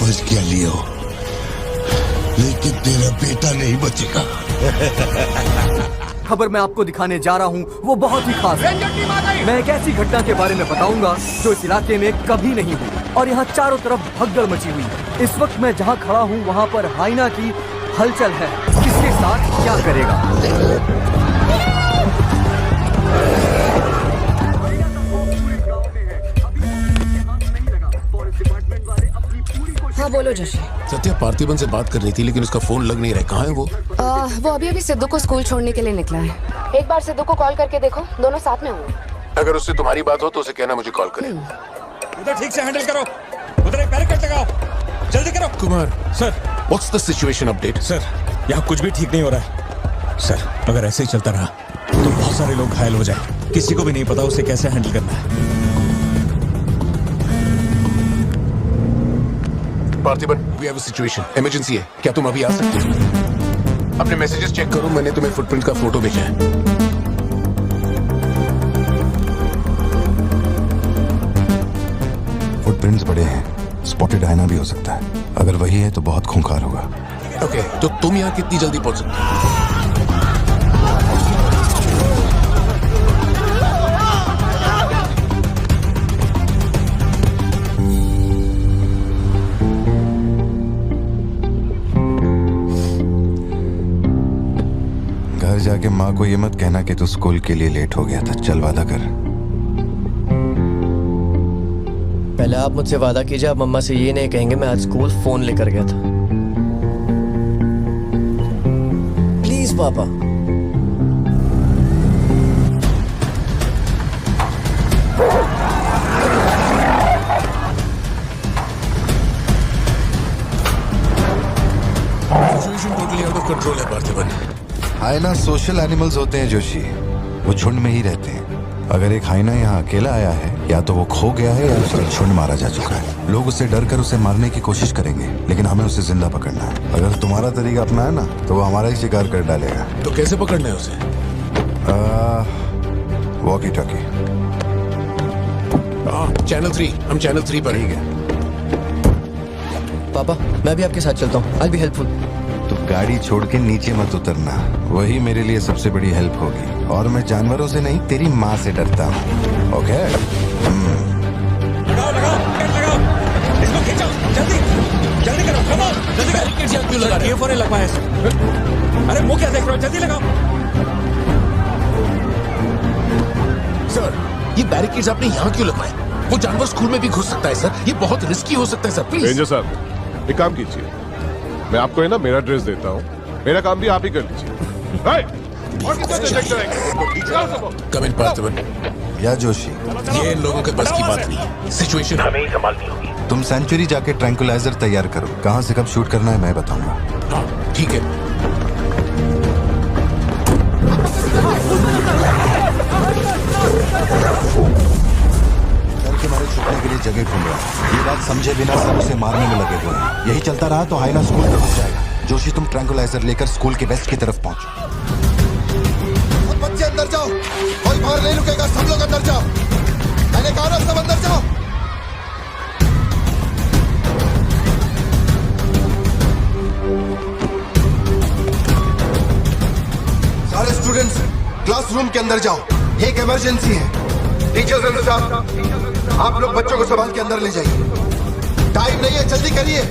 समझ गया लियो, लेकिन तेरा बेटा नहीं बचेगा। खबर मैं आपको दिखाने जा रहा हूँ वो बहुत ही खास है। मैं एक ऐसी घटना के बारे में बताऊंगा जो इस इलाके में कभी नहीं हुई और यहाँ चारों तरफ भगदड़ मची हुई है। इस वक्त मैं जहाँ खड़ा हूँ वहाँ पर हाइना की हलचल है। किसके साथ क्या करेगा? हाँ बोलो जोशी। सत्या पार्थिबन से बात कर रही थी लेकिन उसका फोन लग नहीं रहा है। कहाँ है वो? वो अभी सिद्धू को स्कूल छोड़ने के लिए निकला है। एक बार सिद्धू को कॉल करके देखो, दोनों साथ में होंगे। अगर उससे तुम्हारी बात हो तो उसे कहना मुझे कॉल करे। उधर ठीक से हैंडल करो, उधर एक बैरिकेड लगाओ, जल्दी करो। Kumar sir, what's the situation update? Sir यहाँ कुछ भी ठीक नहीं हो रहा है सर। अगर ऐसे ही चलता रहा तो बहुत सारे लोग घायल हो जाए। किसी को भी नहीं पता उसे कैसे हैंडल करना है। Parthiban, we have a situation, emergency है। क्या तुम अभी आ सकते हो? अपने मैसेजेस चेक करो, मैंने तुम्हें फुटप्रिंट का फोटो भेजा है। फुटप्रिंट्स बड़े हैं, स्पॉटेड हाइना भी हो सकता है। अगर वही है तो बहुत खूंखार होगा। ओके, तो तुम यहाँ कितनी जल्दी पहुंच सकते हो? घर जाके माँ को ये मत कहना कि तू स्कूल के लिए लेट हो गया था। चल वादा कर। पहले आप मुझसे वादा कीजिए, आप मम्मा से ये नहीं कहेंगे मैं आज स्कूल फोन लेकर गया था। प्लीज पापा। Situation totally out of control है पार्थिबन। हाइना सोशल एनिमल्स होते हैं जोशी, वो झुंड में ही रहते हैं। अगर एक हाइना यहाँ अकेला आया है, या तो वो खो गया है या उसका झुंड मारा जा चुका है। लोग उससे डर कर उसे मारने की कोशिश करेंगे, लेकिन हमें उसे जिंदा पकड़ना है। अगर तुम्हारा तरीका अपनाया ना तो वो हमारा ही शिकार कर डालेगा। तो कैसे पकड़ना है उसे? Walkie talkie. चैनल 3, हम चैनल 3 पर। ठीक है। पापा मैं भी आपके साथ चलता हूँ, आई बी हेल्पफुल। तो गाड़ी छोड़ के नीचे मत उतरना, वही मेरे लिए सबसे बड़ी हेल्प होगी। और मैं जानवरों से नहीं, तेरी माँ से डरता हूँ। ओके? लगाओ लगाओ लगाओ, इसको खींचो, जल्दी जल्दी करो, कम ऑन, जल्दी करो। बैरिकेड यहाँ क्यों लगा रहे हो? ये फोन लगवाया है। अरे मुंह क्या देख रहे हो, जल्दी लगाओ। सर, ये बैरिकेड्स आपने यहाँ क्यों लगवाए? वो जानवर स्कूल में भी घुस सकता है सर, ये बहुत रिस्की हो सकता है सर, प्लीज। रेंजर साहब, एक काम कीजिए, मैं आपको है ना मेरा ड्रेस देता हूँ, मेरा काम भी आप ही कर लीजिए। कम इन पार्थिबन। या जोशी, ये इन लोगों के बस की बात नहीं है। सिचुएशन हमें ही संभालनी होगी। तुम सेंचुरी जाके ट्रैंकुलाइजर तैयार करो। कहाँ से कब शूट करना है मैं बताऊंगा। हाँ ठीक है। डर के मारे छुपने के लिए जगह ढूंढ रहा है। ये बात समझे बिना सब उसे मारने में लगे हुए हैं। यही चलता रहा तो हाइना स्कूल में घुस जाएगा। जोशी तुम ट्रैंकुलाइजर लेकर स्कूल के वेस्ट की तरफ पहुंचो। सब बच्चे अंदर जाओ, कोई बाहर नहीं रुकेगा, सब लोग अंदर जाओ। मैंने कहा ना, सब अंदर जाओ। सारे स्टूडेंट्स क्लासरूम के अंदर जाओ, एक इमरजेंसी है। टीचर्स अंदर साहब, आप लोग बच्चों को संभाल के अंदर ले जाइए। टाइम नहीं है, जल्दी करिए।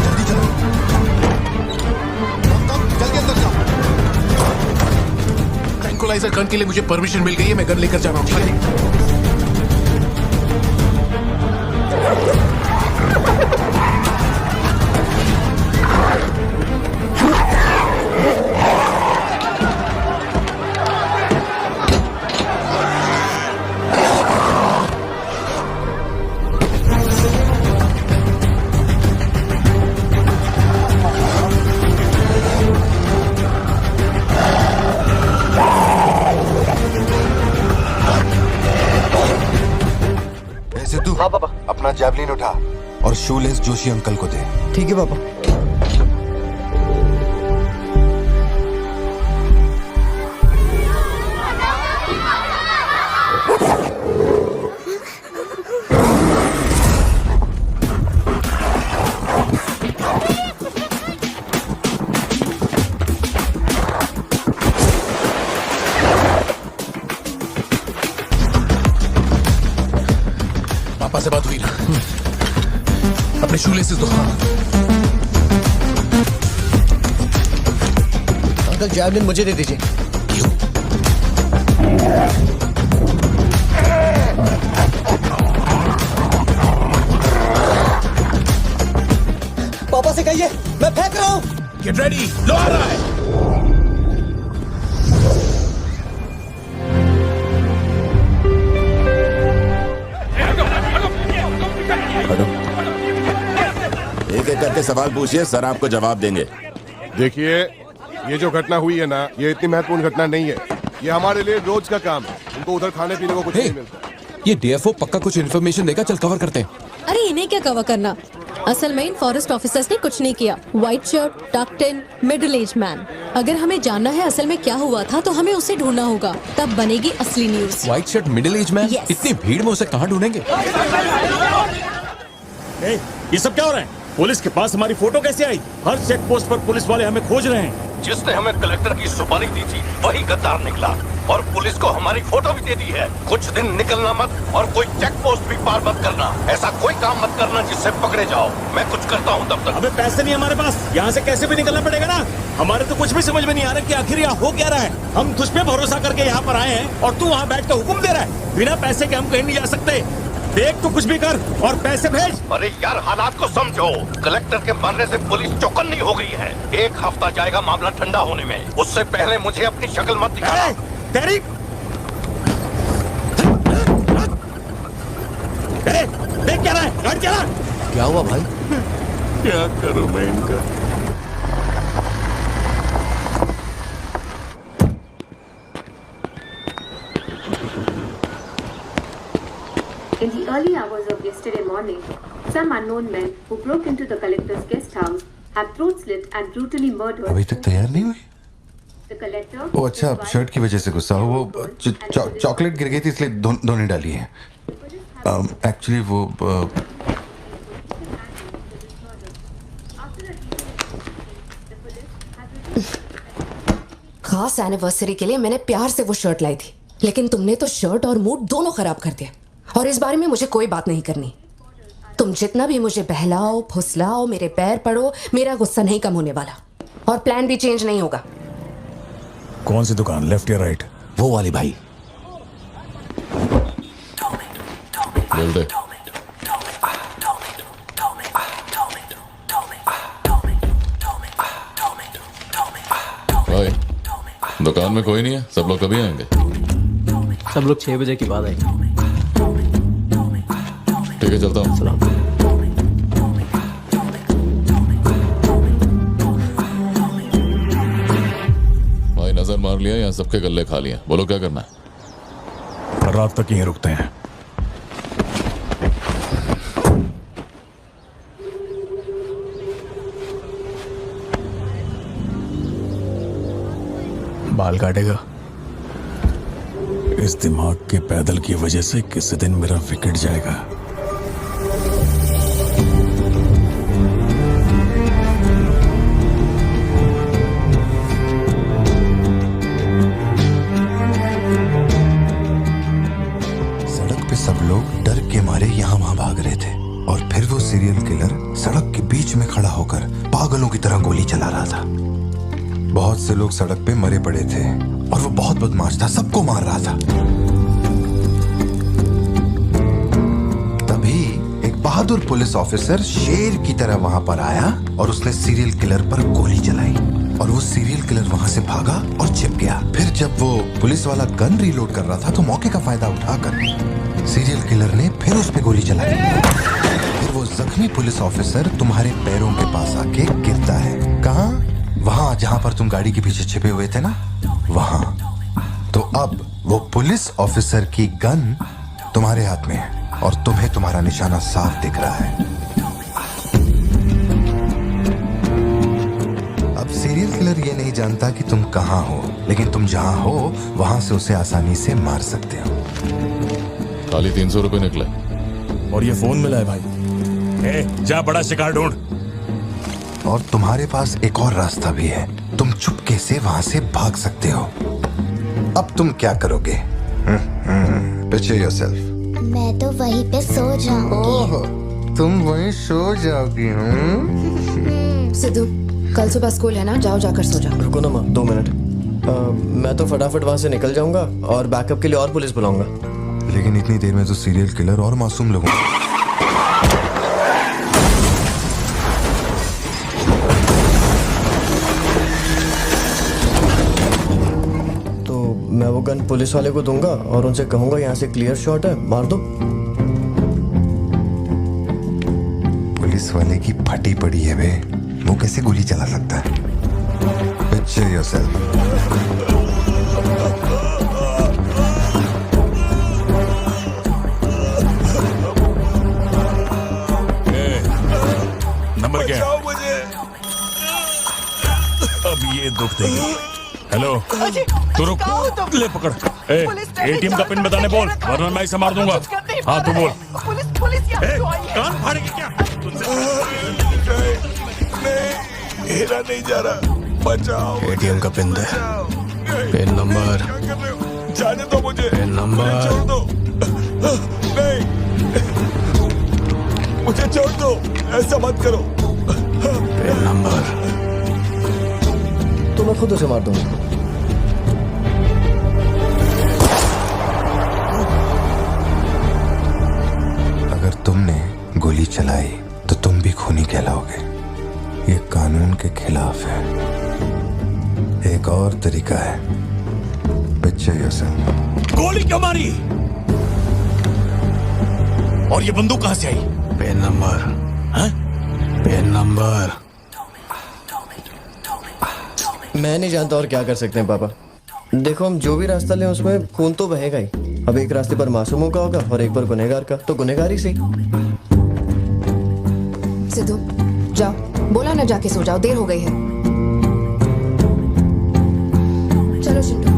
जल्दी चलो, जल्दी अंदर जाओ। ट्रैंकुलाइजर गन के लिए मुझे परमिशन मिल गई है, मैं गन लेकर जा रहा हूँ। सिद्धू, हाँ पापा। अपना जैवलिन उठा और शूलेस जोशी अंकल को दे। ठीक है पापा। पापा से बात हुई ना? अपने शूलेसेस दो। अंकल जैवलिन मुझे दे दीजिए। क्यों? पापा से कहिए मैं फेंक रहा हूँ। गेट रेडी, लो आ रहा है। एक एक करके सवाल पूछिए, सर आपको जवाब देंगे। देखिए, ये जो घटना हुई है ना, ये इतनी महत्वपूर्ण घटना नहीं है। ये हमारे लिए रोज का काम है। उनको उधर खाने पीने को कुछ नहीं मिलता। ये डीएफओ पक्का कुछ इन्फॉर्मेशन देगा, चल कवर करते हैं। अरे इन्हें क्या कवर करना, असल में इन फॉरेस्ट ऑफिसर्स ने कुछ नहीं किया। व्हाइट शर्ट, टक्ड इन, मिडिल एज मैन। अगर हमें जानना है असल में क्या हुआ था तो हमें उसे ढूंढना होगा, तब बनेगी असली news. White shirt, middle age man. Yes. इतनी भीड़ में उसे कहाँ ढूंढेंगे? ये सब क्या हो रहा है? पुलिस के पास हमारी फोटो कैसे आई? हर चेक पोस्ट पर पुलिस वाले हमें खोज रहे हैं। जिसने हमें कलेक्टर की सुपारी दी थी वही गद्दार निकला और पुलिस को हमारी फोटो भी दे दी है। कुछ दिन निकलना मत और कोई चेक पोस्ट भी पार मत करना। ऐसा कोई काम मत करना जिससे पकड़े जाओ। मैं कुछ करता हूँ तब तक। अबे पैसे नहीं हमारे पास, यहाँ से कैसे भी निकलना पड़ेगा ना। हमारे तो कुछ भी समझ में नहीं आ रहा कि आखिर यहाँ हो क्या रहा है। हम तुझ पे भरोसा करके यहाँ पर आए हैं और तू वहाँ बैठ कर हुक्म दे रहा है। बिना पैसे के हम कहीं नहीं जा सकते। देख तू कुछ भी कर और पैसे भेज। अरे यार, हालात को समझो। कलेक्टर के मरने से पुलिस चौकन्नी हो गई है। 1 हफ्ता जाएगा मामला ठंडा होने में। उससे पहले मुझे अपनी शक्ल मत दिखाना। तेरी देख क्या रहा है? गाड़ी चला। क्या हुआ भाई? क्या करूं मैं इनका? In the early hours of yesterday morning, some unknown men who broke into the collector's guest house have throat slit and brutally murdered. अभी तक तैयार नहीं हुई? The collector. वो अच्छा, शर्ट की वजह से गुस्सा हो। वो चॉकलेट गिर गई थी इसलिए धोने डाली है। एक्चुअली वो खास एनिवर्सरी के लिए मैंने प्यार से वो शर्ट लाई थी, लेकिन तुमने तो शर्ट और मूड दोनों खराब कर दिया। और इस बारे में मुझे कोई बात नहीं करनी। तुम जितना भी मुझे बहलाओ फुसलाओ, मेरे पैर पड़ो, मेरा गुस्सा नहीं कम होने वाला और प्लान भी चेंज नहीं होगा। कौन सी दुकान, लेफ्ट या राइट? वो वाली भाई। बोल दे। भाई, दुकान में कोई नहीं है, सब लोग कभी आएंगे? सब लोग 6 बजे की बात आई। ठीक है, चलता हूँ। भाई नजर मार लिया, यहाँ सबके गल्ले खा लिया। बोलो क्या करना है? रात तक यहीं रुकते हैं। बाल काटेगा? इस दिमाग के पैदल की वजह से किसी दिन मेरा विकेट जाएगा। सड़क पे सब लोग डर के मारे यहाँ वहाँ भाग रहे थे और फिर वो सीरियल किलर सड़क के बीच में खड़ा होकर पागलों की तरह गोली चला रहा था। बहुत से लोग सड़क पे मरे पड़े थे और वो बहुत बदमाश था, सबको मार रहा था। तभी एक बहादुर पुलिस ऑफिसर शेर की तरह वहां पर आया और उसने सीरियल किलर पर गोली चलाई और वो सीरियल किलर वहां से भागा और छिप गया। फिर जब वो पुलिस वाला गन रीलोड कर रहा था तो मौके का फायदा उठाकर सीरियल किलर ने फिर उस पे गोली चलाई। फिर वो जख्मी पुलिस ऑफिसर तुम्हारे पैरों के पास आके गिरता है। कहाँ? वहां जहां पर तुम गाड़ी के पीछे छिपे हुए थे ना, वहां। तो अब वो पुलिस ऑफिसर की गन तुम्हारे हाथ में है और तुम्हें तुम्हारा निशाना साफ दिख रहा है। अब सीरियल किलर ये नहीं जानता कि तुम कहां हो, लेकिन तुम जहां हो वहां से उसे आसानी से मार सकते हो। खाली 300 रुपए निकले और ये फोन मिला है भाई। जा बड़ा शिकार ढूंढ। और तुम्हारे पास एक और रास्ता भी है, तुम चुपके से वहां से भाग सकते हो। अब तुम क्या करोगे? Picture yourself. मैं तो वहीं पे सो जाऊंगी। ओह, तुम वहीं सो जाओगी? सिद्धू, कल सुबह स्कूल है ना, जाओ जाकर सो जाओ। रुको ना माँ, 2 मिनट। मैं तो फटाफट वहाँ से निकल जाऊंगा और बैकअप के लिए और पुलिस बुलाऊंगा। लेकिन इतनी देर में तो सीरियल किलर और मासूम लोगों तो मैं वो गन पुलिस वाले को दूंगा और उनसे कहूंगा यहाँ से क्लियर शॉट है, मार दो। पुलिस वाले की फटी पड़ी है बे, वो कैसे गोली चला सकता है? Picture yourself. नंबर क्या है? मुझे अब ये दुख देगी। हेलो, तू रुक, ले पकड़। एटीएम का पिन बताने बोल, वरना मैं इसे मार दूंगा। हाँ तू बोल। कान फाड़ेगी क्या? मेरा नहीं जा रहा, बचाओ। एटीएम का पिन दे। Pin number. जाने दो मुझे। Pin number. छोड़ दो। नहीं, मुझे छोड़ दो, ऐसा मत करो। Pin number. तो मैं खुद उसे मार दूंगा। अगर तुमने गोली चलाई तो तुम भी खूनी कहलाओगे। ये कानून के खिलाफ है। एक और तरीका है। Picture yourself. गोली क्यों मारी? और ये बंदूक कहां से आई? Pin number. हाँ? Pin number. मैं नहीं जानता और क्या कर सकते हैं पापा। देखो, हम जो भी रास्ता लें उसमें खून तो बहेगा ही। अब एक रास्ते पर मासूमों का होगा और एक पर गुनहगार का, तो गुनहगार ही सही। सिद्धू, जाओ, बोला ना जाके सो जाओ, देर हो गई है। चलो चिंटू।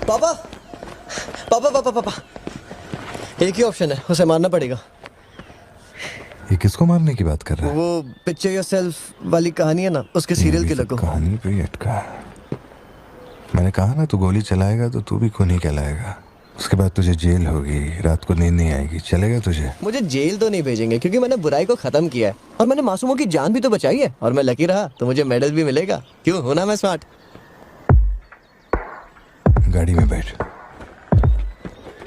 पापा पापा पापा पापा, एक ही ऑप्शन है, उसे मारना पड़ेगा। ये किसको मारने की बात कर रहा है? वो पिक्चर योरसेल्फ वाली कहानी है ना, उसके सीरियल किलर को। कहानी पे ही अटका है। मैंने कहा ना, तू गोली चलाएगा तो तू भी खूनी कहलाएगा। उसके बाद तुझे जेल होगी, रात को नींद नहीं आएगी। चलेगा तुझे? मुझे जेल तो नहीं भेजेंगे, क्योंकि मैंने बुराई को खत्म किया है और मैंने मासूमों की जान भी तो बचाई है। और मैं लकी रहा तो मुझे मेडल भी मिलेगा। क्यों, होना मैं स्मार्ट। गाड़ी में बैठ।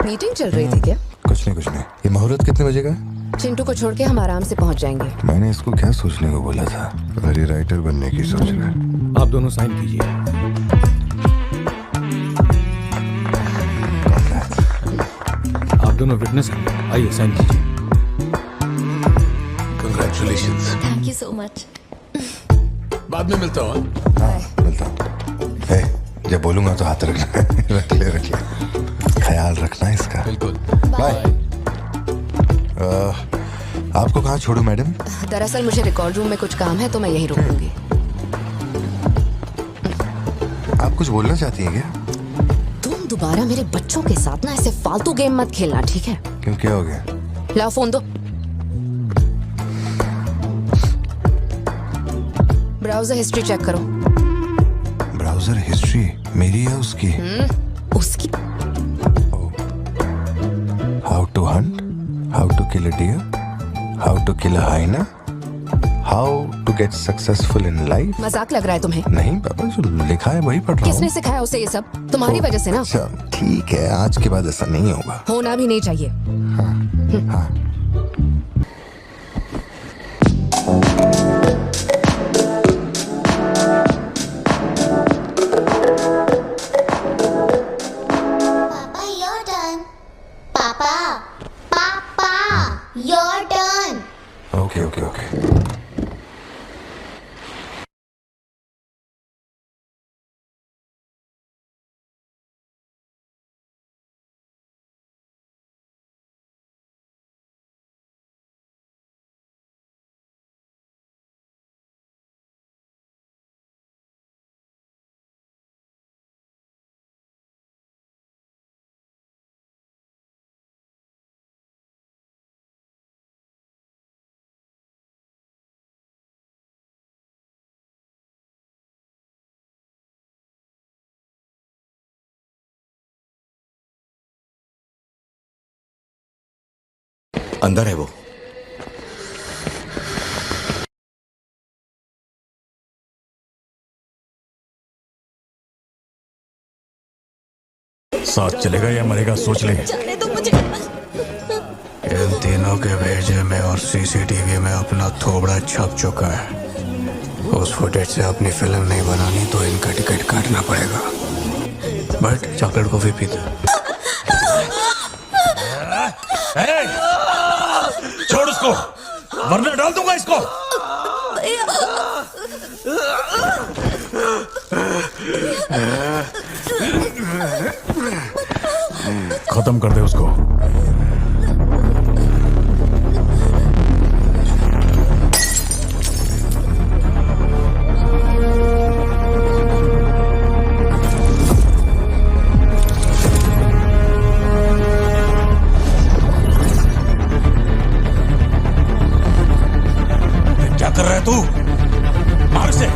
मीटिंग चल रही थी क्या? कुछ नहीं। ये मुहूर्त कितने बजे का? चिंटू को छोड़ के हम आराम से पहुंच जाएंगे। मैंने इसको क्या सोचने को बोला था? अरे राइटर बनने की सोच रहा है। आप दोनों साइन कीजिए। आप दोनों विटनेस हैं, आइए साइन कीजिए। Congratulations. Thank you so much. बाद में मिलता हूँ। हाँ, मिलता हूँ। जब बोलूंगा तो हाथ रखना। रख ले। ख्याल रखना इसका। बिल्कुल। बाय। आपको कहाँ छोड़ूं मैडम? दरअसल मुझे रिकॉर्ड रूम में कुछ काम है, तो मैं यहीं रुकूंगी। आप कुछ बोलना चाहती हैं क्या? तुम दोबारा मेरे बच्चों के साथ ना ऐसे फालतू गेम मत खेलना, ठीक है? क्यों, क्या हो गया? लाओ फोन दो। ब्राउजर हिस्ट्री चेक करो। ब्राउजर हिस्ट्री मेरी या उसकी? उसकी। How to hunt, how to kill a deer, how to kill a hyena, how to get successful in life. मजाक लग रहा है तुम्हें? नहीं पापा, जो लिखा है वही पढ़ रहा हूँ। किसने सिखाया उसे ये सब? तुम्हारी वजह से ना। अच्छा ठीक है, आज के बाद ऐसा नहीं होगा। होना भी नहीं चाहिए। हाँ। पापा योर टर्न। पापा योर टर्न। ओके। अंदर है वो। साथ चलेगा या मरेगा सोच ले। इन तीनों के भेजे में और सीसीटीवी में अपना थोबड़ा छप चुका है। उस फुटेज से अपनी फिल्म नहीं बनानी तो इनका टिकट काटना पड़ेगा। बट चॉकलेट कॉफी पीते। छोड़ उसको वरना डाल दूंगा इसको। खत्म कर दे उसको। क्या कर रहा है तू? मार से।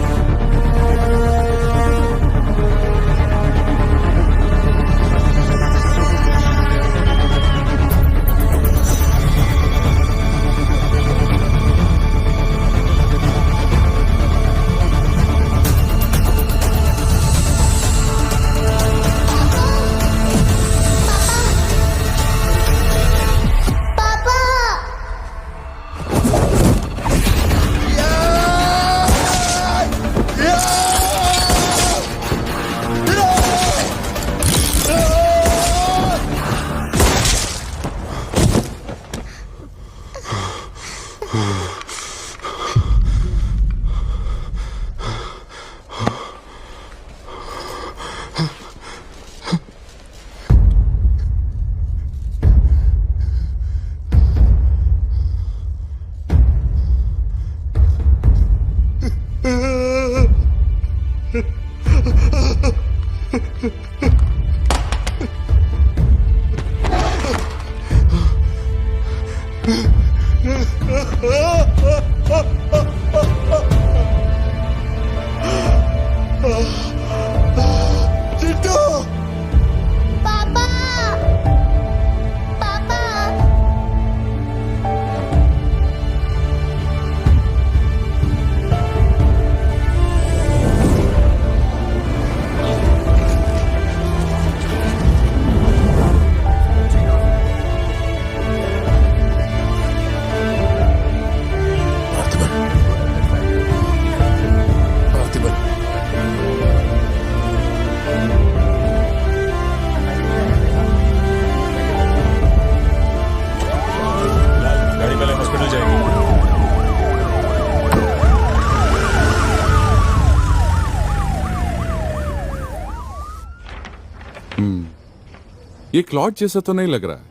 ये क्लॉट जैसा तो नहीं लग रहा है।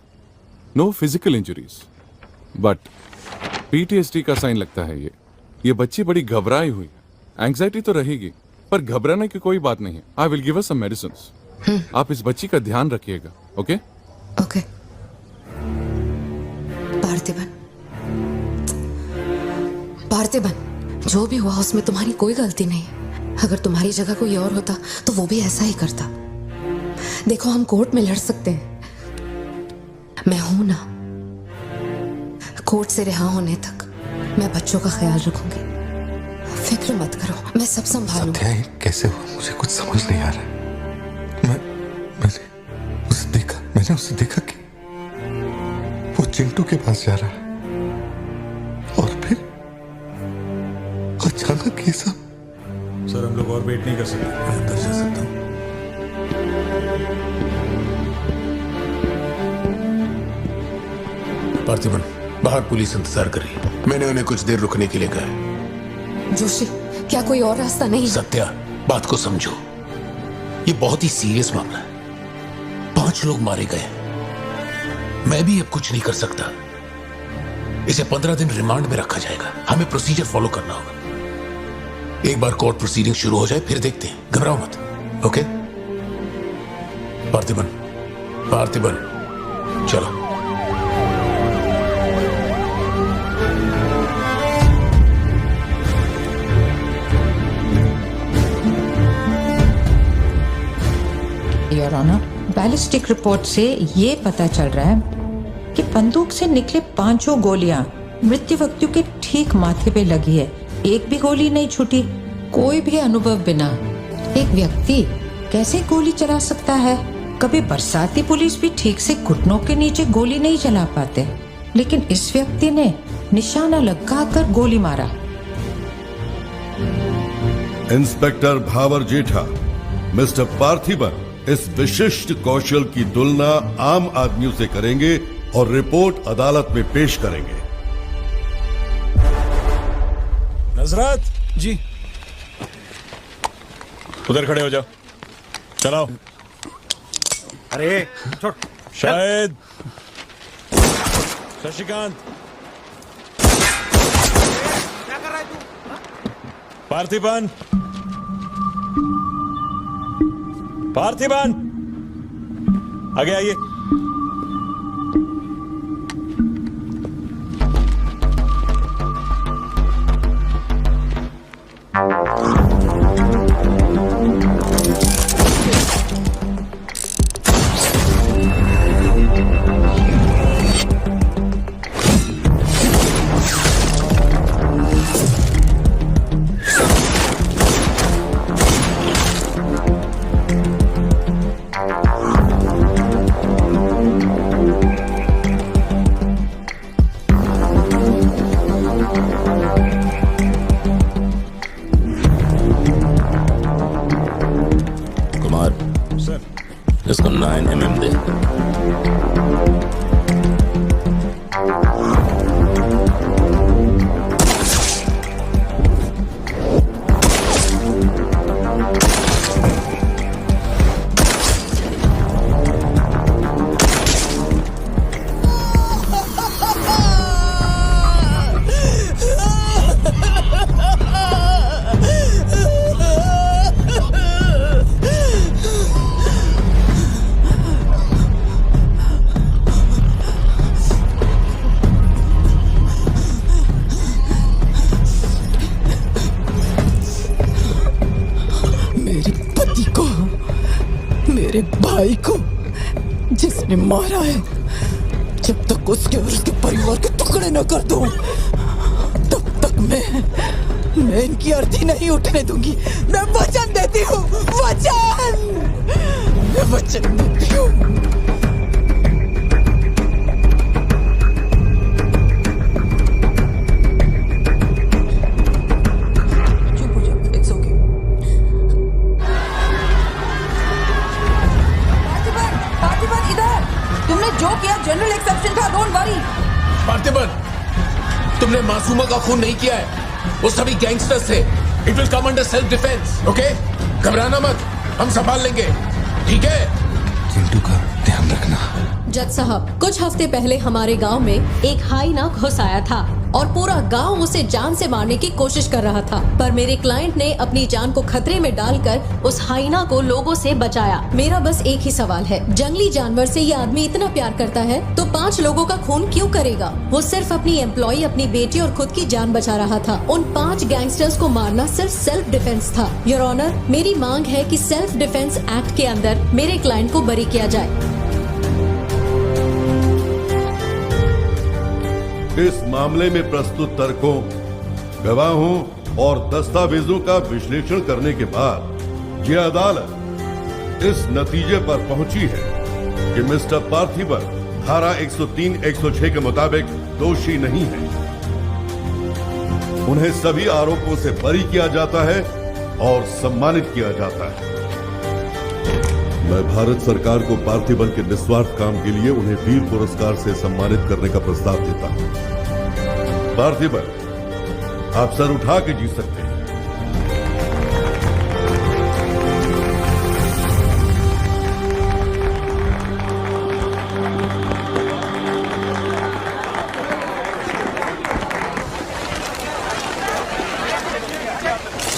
No physical injuries but PTSD का साइन लगता है ये बच्ची बड़ी घबराई हुई है। एंग्जाइटी तो रहेगी पर घबराने की कोई बात नहीं है। I will give her some medicines. आप इस बच्ची का ध्यान रखिएगा। Okay okay. पार्थिबन, पार्थिबन, जो भी हुआ उसमें तुम्हारी कोई गलती नहीं। अगर तुम्हारी जगह कोई और होता तो वो भी ऐसा ही करता। देखो, हम कोर्ट में लड़ सकते हैं, मैं हूं ना। कोर्ट से रिहा होने तक मैं बच्चों का ख्याल रखूंगी। फिक्र मत करो, मैं सब संभालूंगी। सत्या, ये कैसे हुआ मुझे कुछ समझ नहीं आ रहा। मैंने उसे देखा कि वो चिंटू के पास जा रहा है और फिर अचानक ये सब। सर, हम लोग और वेट नहीं कर सकते। मैं अंदर जा सकता हूँ? पार्थिबन, बाहर पुलिस इंतजार कर रही है। मैंने उन्हें कुछ देर रुकने के लिए कहा है। जोशी, क्या कोई और रास्ता नहीं? सत्या, बात को समझो। ये बहुत ही सीरियस मामला है। 5 लोग मारे गए। मैं भी अब कुछ नहीं कर सकता। इसे 15 दिन रिमांड में रखा जाएगा। हमें प्रोसीजर फॉलो करना होगा। एक बार कोर्ट प्रोसीडिंग शुरू हो जाए फिर देखते हैं। घबराओ मत। ओके पार्थिबन, पार्थिबन, चलो। योर ऑनर, बैलिस्टिक रिपोर्ट से ये पता चल रहा है कि बंदूक से निकले 5 गोलियां मृत्यु व्यक्ति के ठीक माथे पे लगी है। एक भी गोली नहीं छूटी। कोई भी अनुभव बिना एक व्यक्ति कैसे गोली चला सकता है? कभी बरसाती पुलिस भी ठीक से घुटनों के नीचे गोली नहीं चला पाते, लेकिन इस व्यक्ति ने निशाना लगाकर गोली मारा। इंस्पेक्टर भावर जेठा, मिस्टर पार्थिबन इस विशिष्ट कौशल की तुलना आम आदमियों से करेंगे और रिपोर्ट अदालत में पेश करेंगे। नजरत जी, उधर खड़े हो जाओ। चलाओ। अरे छोड़। शायद शशिकांत, क्या कर रहा है तू? पार्थिबन, पार्थिबन, आगे आइए। इसको 9 mm दे। मेरे भाई को जिसने मारा है, जब तक उसके और उसके परिवार के टुकड़े न कर दूं, तब तक मैं इनकी अर्थी नहीं उठने दूंगी। मैं वचन देती हूँ, मैं वचन देती हूँ। जो किया जनरल एक्सेप्शन था, डोंट वरी। पार्थिबन, तुमने मासूमा का खून नहीं किया है, वो सभी गैंगस्टर्स थे। It will come under self defence, okay? घबराना मत, हम संभाल लेंगे, ठीक है? चिंटू का ध्यान रखना। जज साहब, कुछ हफ्ते पहले हमारे गांव में एक हाइना घुस आया था और पूरा गांव उसे जान से मारने की कोशिश कर रहा था, पर मेरे क्लाइंट ने अपनी जान को खतरे में डालकर उस हाइना को लोगों से बचाया। मेरा बस एक ही सवाल है, जंगली जानवर से ये आदमी इतना प्यार करता है तो 5 लोगों का खून क्यों करेगा? वो सिर्फ अपनी एम्प्लॉय, अपनी बेटी और खुद की जान बचा रहा था। उन 5 गैंगस्टर्स को मारना सिर्फ सेल्फ डिफेंस था। योर ऑनर, मेरी मांग है कि सेल्फ डिफेंस एक्ट के अंदर मेरे क्लाइंट को बरी किया जाए। इस मामले में प्रस्तुत तर्कों, गवाहों और दस्तावेजों का विश्लेषण करने के बाद यह अदालत इस नतीजे पर पहुंची है कि मिस्टर पार्थिबन धारा 103-106 के मुताबिक दोषी नहीं है। उन्हें सभी आरोपों से बरी किया जाता है और सम्मानित किया जाता है। मैं भारत सरकार को पार्थिबन के निस्वार्थ काम के लिए उन्हें वीर पुरस्कार से सम्मानित करने का प्रस्ताव देता हूं। पार्थिबन, आप सर उठा के जी सकते हैं।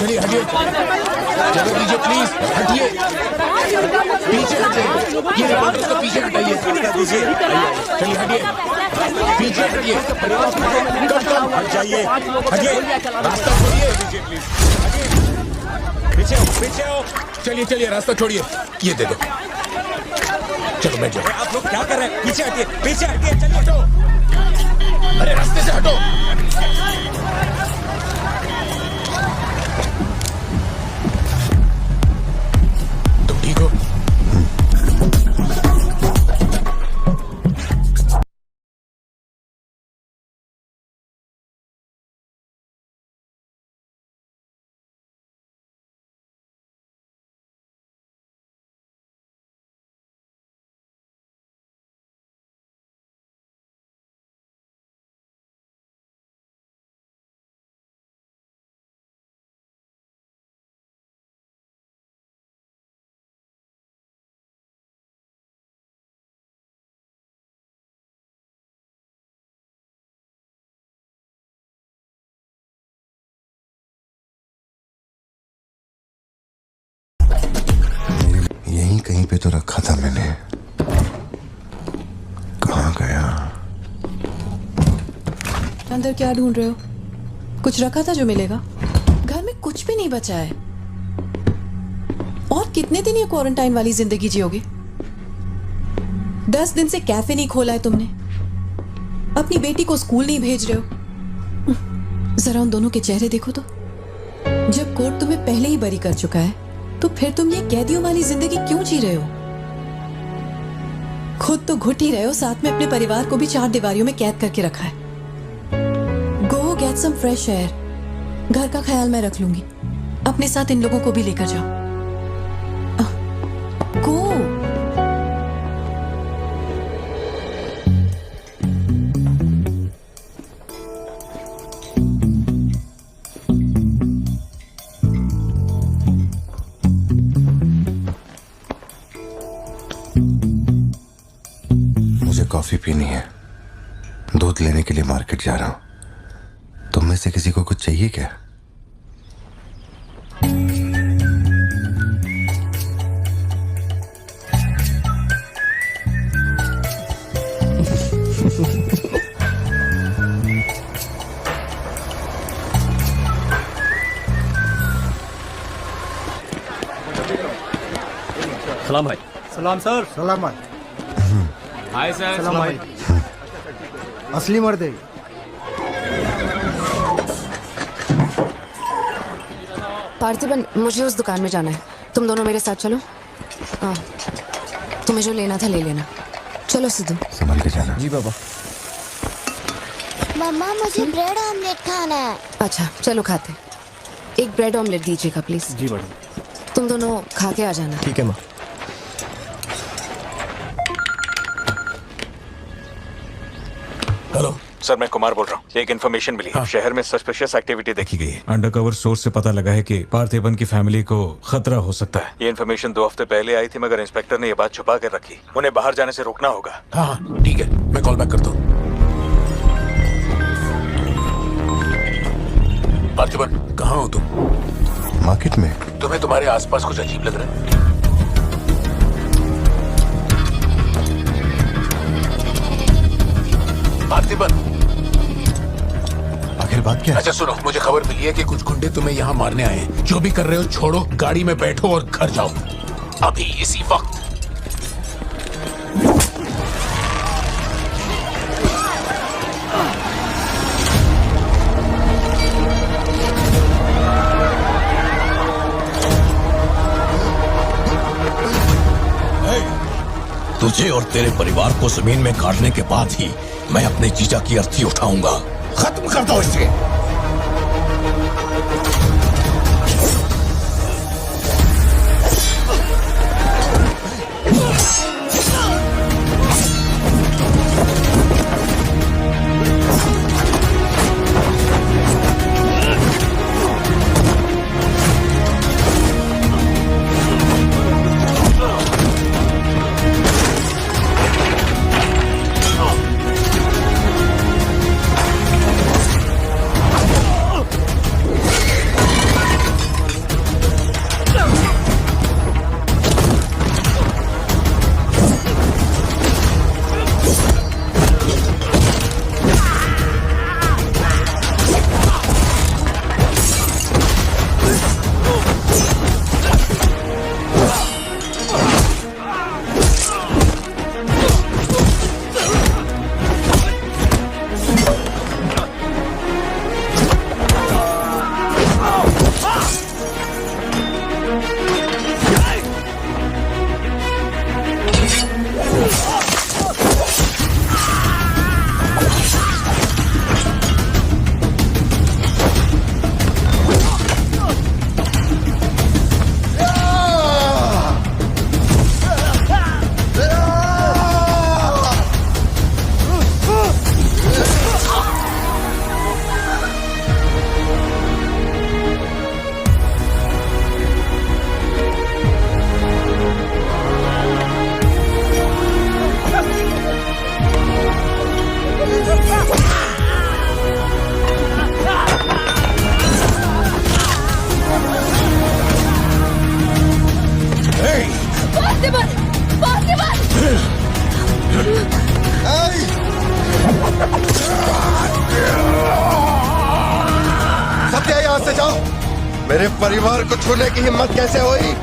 चलिए हटिए, चलो दीजिए प्लीज, हटिए, पीछे हटिए, ये रिपोर्टर्स को पीछे हटाइए, चलिए हटिए, पीछे हटिए, हट जाइए, हटिए, रास्ता छोड़िए, पीछे आओ, पीछे आओ। चलिए चलिए, रास्ता छोड़िए, ये दे दो। चलो बैठ जाओ। आप लोग क्या कर रहे हैं? पीछे हटिए, पीछे हटिए, चलिए हटो। अरे रास्ते से हटो। तुम ठीक हो? यहीं कहीं पे तो रखा था मैंने, कहाँ गया? अंदर क्या ढूंढ रहे हो? कुछ रखा था जो मिलेगा? घर में कुछ भी नहीं बचा है। और कितने दिन ये क्वारंटाइन वाली जिंदगी जियोगे? 10 दिन से कैफे नहीं खोला है तुमने, अपनी बेटी को स्कूल नहीं भेज रहे हो। जरा उन दोनों के चेहरे देखो तो। जब कोर्ट तुम्हें पहले ही बरी कर चुका है तो फिर तुम ये कैदियों वाली जिंदगी क्यों जी रहे हो? खुद तो घुट ही रहे हो, साथ में अपने परिवार को भी 4 दीवारियों में कैद करके रखा है। Go get some fresh air. घर का ख्याल मैं रख लूंगी, अपने साथ इन लोगों को भी लेकर जाओ। गो। कॉफी पीनी है, दूध लेने के लिए मार्केट जा रहा हूं। तुम में से किसी को कुछ चाहिए क्या? सलाम भाई। सलाम सर। सलाम भाई। Hi sir. सलाम भाई। असली मर्द है। पार्थिबन, मुझे उस दुकान में जाना है, तुम दोनों मेरे साथ चलो। हाँ, तुम्हें जो लेना था ले लेना। चलो सिद्धू। संभल के जाना। जी बाबा। मम्मा मुझे ब्रेड ऑमलेट खाना है। अच्छा चलो खाते। एक ब्रेड ऑमलेट दीजिएगा प्लीज। जी मैडम। तुम दोनों खा के आ जाना। ठीक है माँ। हेलो सर, मैं कुमार बोल रहा हूँ। एक इन्फॉर्मेशन मिली है। शहर में सस्पिशियस एक्टिविटी देखी गई है। अंडरकवर सोर्स से पता लगा है कि पार्थिबन की फैमिली को खतरा हो सकता है। ये इन्फॉर्मेशन 2 हफ्ते पहले आई थी, मगर इंस्पेक्टर ने ये बात छुपा कर रखी। उन्हें बाहर जाने से रोकना होगा। हाँ ठीक है, मैं कॉल बैक करता हूँ। पार्थिबन, कहाँ हो तुम? मार्केट में। तुम्हें तुम्हारे आसपास कुछ अजीब लग रहा है? पार्थिबन, आखिर बात क्या है? अच्छा सुनो, मुझे खबर मिली है कि कुछ गुंडे तुम्हें यहाँ मारने आए हैं। जो भी कर रहे हो छोड़ो, गाड़ी में बैठो और घर जाओ अभी इसी वक्त। तुझे और तेरे परिवार को जमीन में गाड़ने के बाद ही मैं अपने जीजा की अर्थी उठाऊंगा। खत्म कर दो इसे। मेरे परिवार को छूने की हिम्मत कैसे हुई?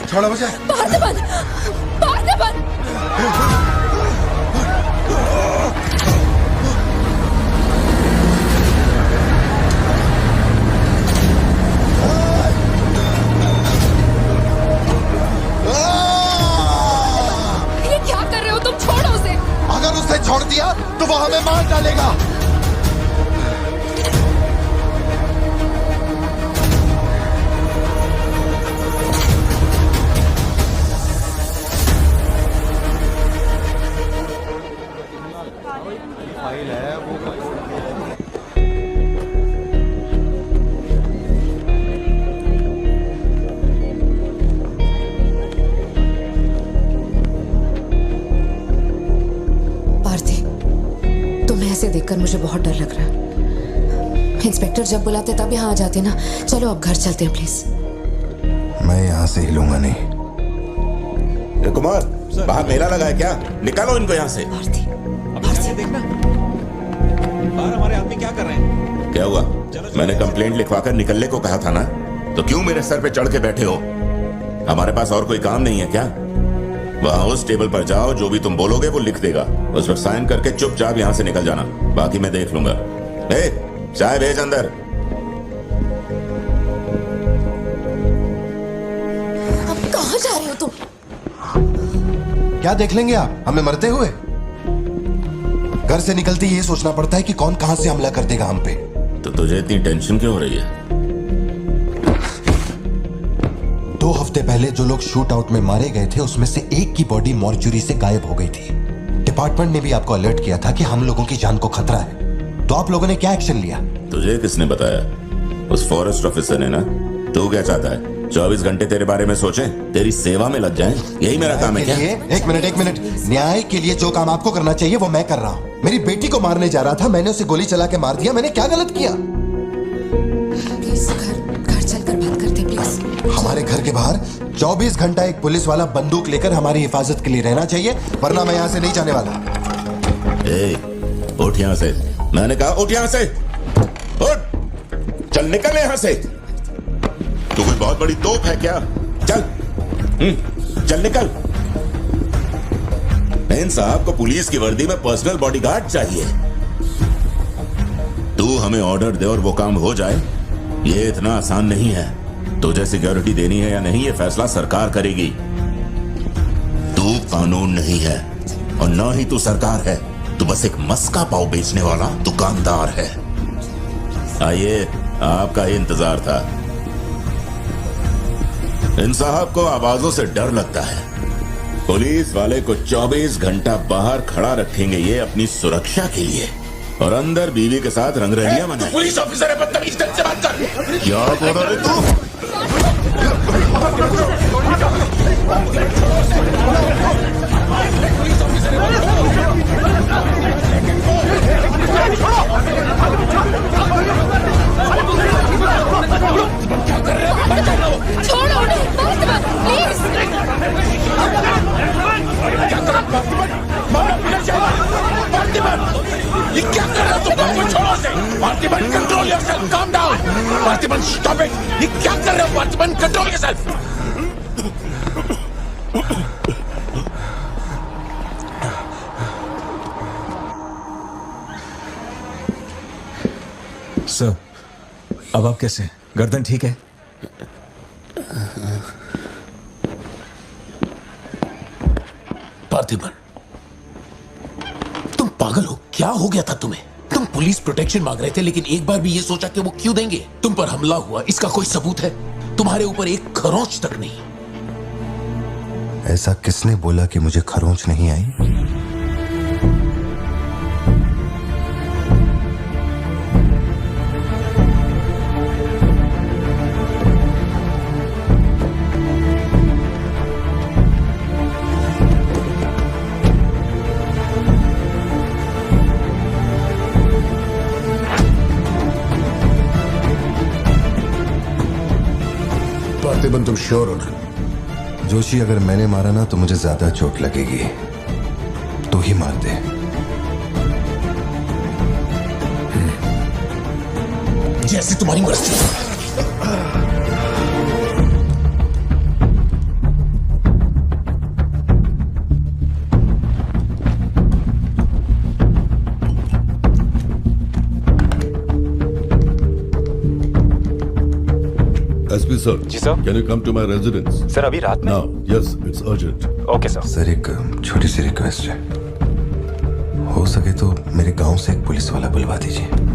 छोड़ो मुझे। पार्थिबन! पार्थिबन! ये क्या कर रहे हो तुम? छोड़ो उसे। अगर उसे छोड़ दिया तो वो हमें मार डालेगा। देखकर मुझे बहुत डर लग रहा है। इंस्पेक्टर जब बुलाते तब यहाँ आ जाते ना। चलो अब घर चलते हैं प्लीज। मैं यहाँ से हिलूंगा नहीं। कुमार, बाहर मेला लगा है क्या? निकालो इनको यहाँ से। देखना बाहर हमारे आदमी क्या कर रहे हैं? क्या हुआ? मैंने कंप्लेंट लिखवाकर निकलने को कहा था ना, तो क्यों मेरे सर पे चढ़ के बैठे हो? हमारे पास और कोई काम नहीं है क्या? वहाँ उस टेबल पर जाओ, जो भी तुम बोलोगे वो लिख देगा। उस पर साइन करके चुपचाप यहाँ से निकल जाना, बाकी मैं देख लूंगा। चाय भेज अंदर। अब कहाँ जा रहे हो तुम? क्या देख लेंगे आप हमें मरते हुए? घर से निकलते ये सोचना पड़ता है कि कौन कहां से हमला कर देगा हम पे। तो तुझे इतनी टेंशन क्यों हो रही है? 2 हफ्ते पहले जो लोग शूट आउट में मारे गए थे उसमें से एक की बॉडी मॉर्चुरी से गायब हो गई थी। डिपार्टमेंट ने भी आपको अलर्ट किया था कि हम लोगों की जान को खतरा है, तो आप लोगों ने क्या एक्शन लिया? तुझे किसने बताया? उस फॉरेस्ट ऑफिसर ने ना। तू क्या चाहता है? 24 घंटे तेरे बारे में सोचें, तेरी सेवा में लग जाएं? यही मेरा काम है क्या? एक मिनट। न्याय के लिए जो काम आपको करना चाहिए वो मैं कर रहा हूँ। मेरी बेटी को मारने जा रहा था, मैंने उसे गोली चला के मार दिया। मैंने क्या गलत किया? प्लीज घर चलकर बात करते प्लीज। हमारे घर के बाहर 24 घंटा एक पुलिस वाला बंदूक लेकर हमारी हिफाजत के लिए रहना चाहिए, वरना मैं यहाँ से नहीं जाने वाला। उठ यहाँ से। मैंने कहा उठ यहाँ से। उठ, चल निकल यहाँ से। तू कोई बहुत बड़ी तोप है क्या? चल निकल। इन साहब को पुलिस की वर्दी में पर्सनल बॉडीगार्ड चाहिए। तू हमें ऑर्डर दे और वो काम हो जाए, ये इतना आसान नहीं है। तुझे सिक्योरिटी देनी है या नहीं, ये फैसला सरकार करेगी। तू कानून नहीं है और ना ही तू सरकार है। तू बस एक मस्का पाव बेचने वाला दुकानदार है। आइए, आपका ही इंतजार था। इन साहब को आवाजों से डर लगता है। पुलिस वाले को 24 घंटा बाहर खड़ा रखेंगे ये अपनी सुरक्षा के लिए, और अंदर बीवी के साथ रंगरलियां मनाएंगे। पुलिस ऑफिसर है, बदतमीज ढंग से बात कर। क्या बोल रहे तू? छोड़ो उन्हें, प्लीज। ये क्या कर रहे हो तुम? छोड़ो उसे। Parthiban, control yourself, calm down. Parthiban, stop it. ये क्या कर रहे हो पार्थिबन? Control yourself. सर, अब आप कैसे? गर्दन ठीक है? पार्थिबन, तुम पागल हो? क्या हो गया था तुम्हें? तुम पुलिस प्रोटेक्शन मांग रहे थे, लेकिन एक बार भी ये सोचा कि वो क्यों देंगे? तुम पर हमला हुआ, इसका कोई सबूत है? तुम्हारे ऊपर एक खरोंच तक नहीं। ऐसा किसने बोला कि मुझे खरोंच नहीं आई? पार्थिबन, तुम श्योर हो ना? जोशी, अगर मैंने मारा ना तो मुझे ज्यादा चोट लगेगी। तू ही मार दे। जैसे तुम्हारी मर्जी। SP sir. जी sir. Can you come to my residence? Sir, अभी रात में? Now, yes, it's urgent. Okay sir. Sir, एक छोटी सी रिक्वेस्ट है। हो सके तो मेरे गांव से एक पुलिस वाला बुलवा दीजिए।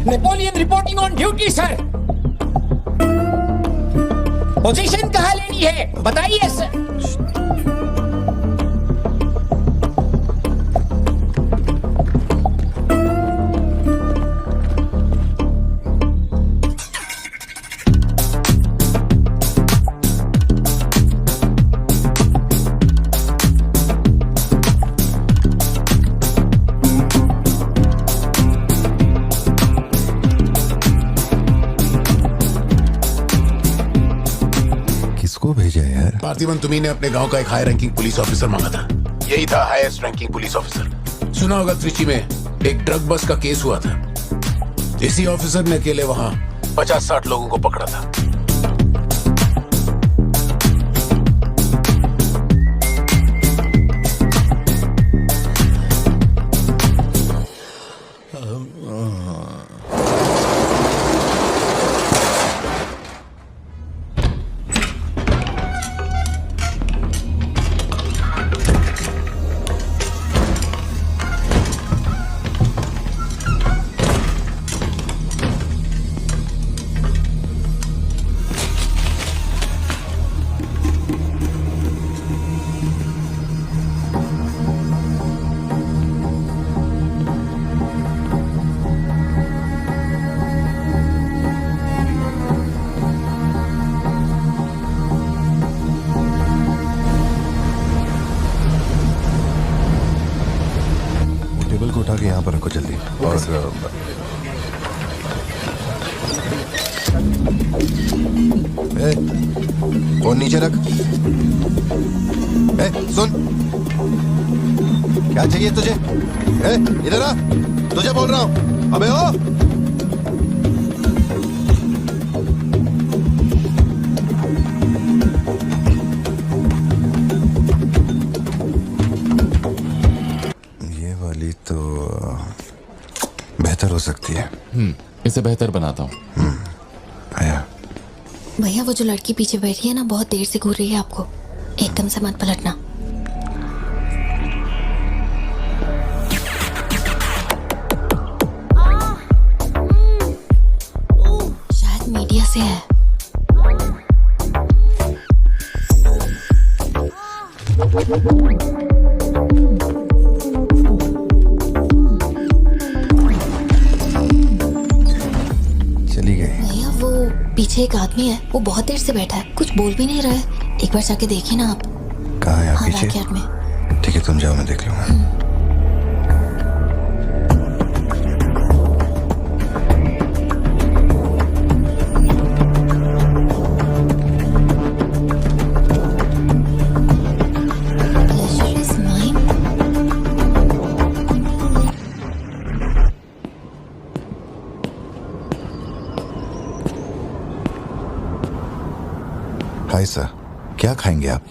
Napoleon reporting on duty sir. Position कहाँ लेनी है बताइए सर। पार्थिबन, तुम्ही ने अपने गांव का एक हाई रैंकिंग पुलिस ऑफिसर मांगा था। यही था हाईएस्ट रैंकिंग पुलिस ऑफिसर। सुना होगा त्रिची में एक ड्रग बस का केस हुआ था। इसी ऑफिसर ने अकेले वहां 50-60 लोगों को पकड़ा था। उठा के यहाँ पर रखो जल्दी। और फोन नीचे रख। सुन, क्या चाहिए तुझे? इधर आ, तुझे बोल रहा हूँ। अबे ओ, तो बेहतर हो सकती है। इसे बेहतर बनाता हूँ। आया। भैया वो जो लड़की पीछे बैठी है ना, बहुत देर से घूर रही है आपको। एकदम से मत पलटना। शायद मीडिया से है। चली गई। भैया वो पीछे एक आदमी है, वो बहुत देर से बैठा है, कुछ बोल भी नहीं रहा है। एक बार जाके देखिए ना आप। कहाँ है आप? हाँ, पीछे? बैकयार्ड में। ठीक है, तुम जाओ, मैं देख लूंगा। हाय सर, क्या खाएंगे आप?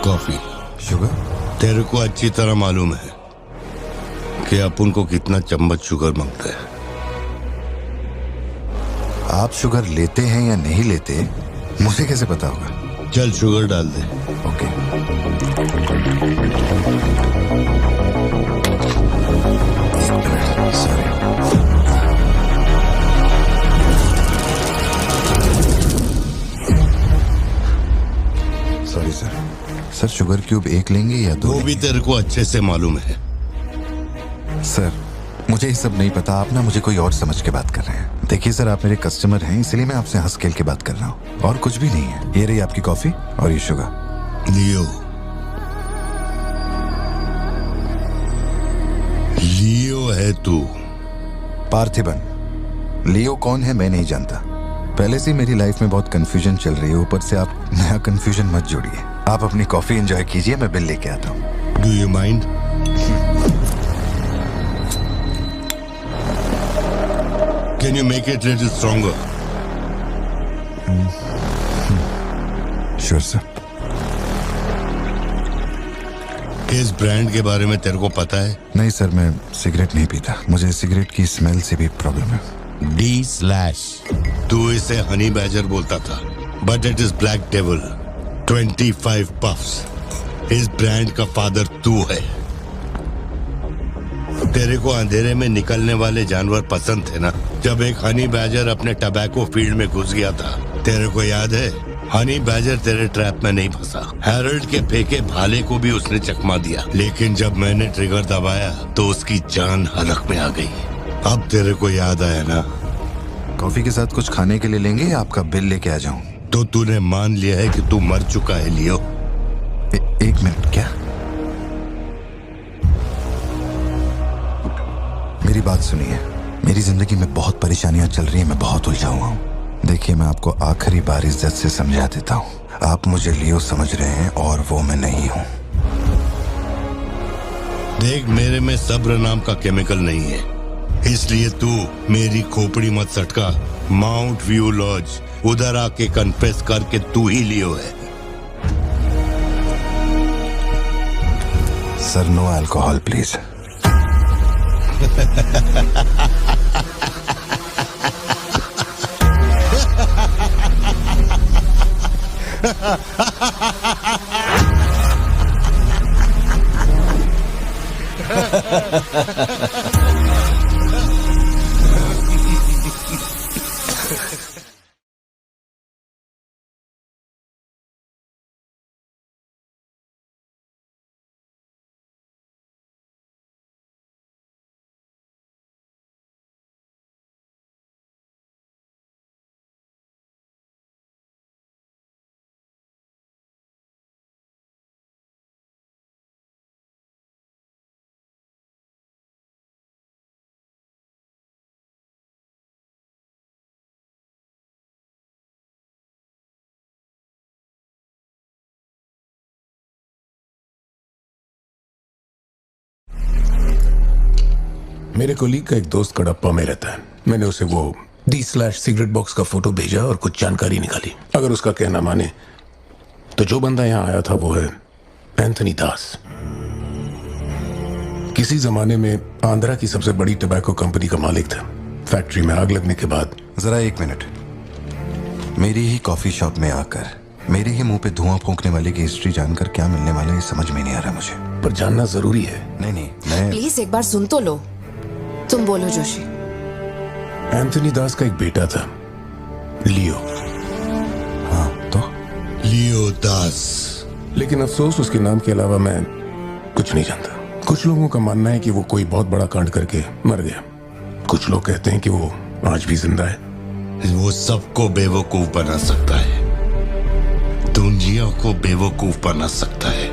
कॉफी। शुगर? तेरे को अच्छी तरह मालूम है कि अपन को कितना चम्मच शुगर मांगता है। आप शुगर लेते हैं या नहीं लेते, मुझे कैसे पता होगा? चल शुगर डाल दे। Okay. Sorry sir. Sir sugar cube एक लेंगे या दो? वो भी तेरे को अच्छे से मालूम है। सर मुझे ये सब नहीं पता, आप ना मुझे कोई और समझ के बात कर रहे हैं। देखिए सर, आप मेरे कस्टमर हैं, इसलिए मैं आपसे हंस खेल के बात कर रहा हूँ, और कुछ भी नहीं है। ये रही आपकी कॉफी और ये शुगर। लियो। लियो है तू? पार्थिबन। लियो कौन है मैं नहीं जानता। पहले से मेरी लाइफ में बहुत कंफ्यूजन चल रही है, ऊपर से आप नया कंफ्यूजन मत जोड़िए। आप अपनी कॉफी एंजॉय कीजिए, मैं बिल लेके आता हूँ। Do you mind? Can you make it little stronger? Sure sir. इस ब्रांड के बारे में तेरे को पता है? नहीं सर, मैं सिगरेट नहीं पीता, मुझे सिगरेट की स्मेल से भी प्रॉब्लम है। D/। तू इसे हनी बैजर बोलता था, but it is black devil. 25 puffs. इस ब्रांड का फादर तू है। तेरे को अंधेरे में निकलने वाले जानवर पसंद थे ना? जब एक हनी बैजर अपने टबैको फील्ड में घुस गया था, तेरे को याद है? हनी बैजर तेरे ट्रैप में नहीं फंसा। हैरोल्ड के फेंके भाले को भी उसने चकमा दिया, लेकिन जब मैंने ट्रिगर दबाया तो उसकी जान हलक में आ गई। अब तेरे को याद आया ना? कॉफी के साथ कुछ खाने के लिए लेंगे या आपका बिल लेके आ जाऊं? तो तूने मान लिया है कि तू मर चुका है लियो? एक मिनट, क्या? मेरी बात सुनिए, मेरी जिंदगी में बहुत परेशानियां चल रही हैं, मैं बहुत उलझा हुआ हूँ। देखिए, मैं आपको आखिरी बार इज्जत से समझा देता हूँ, आप मुझे लियो समझ रहे हैं और वो मैं नहीं हूँ। देख, मेरे में सब्र नाम का केमिकल नहीं है, इसलिए तू मेरी खोपड़ी मत सटका। माउंट व्यू लॉज, उधर आके कन्फेस करके तू ही लियो है। Sir no alcohol please. मेरे कोलीग का एक दोस्त कडप्पा में रहता है। मैंने उसे वो D/सिगरेट बॉक्स का फोटो भेजा और कुछ जानकारी निकाली। अगर उसका कहना माने तो जो बंदा यहाँ आया था वो है एंथनी दास। किसी जमाने में आंध्रा की सबसे बड़ी टबैको कंपनी का मालिक था। फैक्ट्री में आग लगने के बाद जरा एक मिनट। मेरी ही कॉफी शॉप में आकर मेरे ही मुंह पे धुआं फूंकने वाले की हिस्ट्री जानकर क्या मिलने वाला है समझ में नहीं आ रहा मुझे। पर जानना जरूरी है। नहीं मैं प्लीज एक बार सुन तो लो। तुम बोलो जोशी। एंथनी दास का एक बेटा था, लियो। हाँ तो लियो दास। लेकिन अफसोस उसके नाम के अलावा मैं कुछ नहीं जानता। कुछ लोगों का मानना है कि वो कोई बहुत बड़ा कांड करके मर गया। कुछ लोग कहते हैं कि वो आज भी जिंदा है। वो सबको बेवकूफ बना सकता है, दुनिया को बेवकूफ बना सकता है,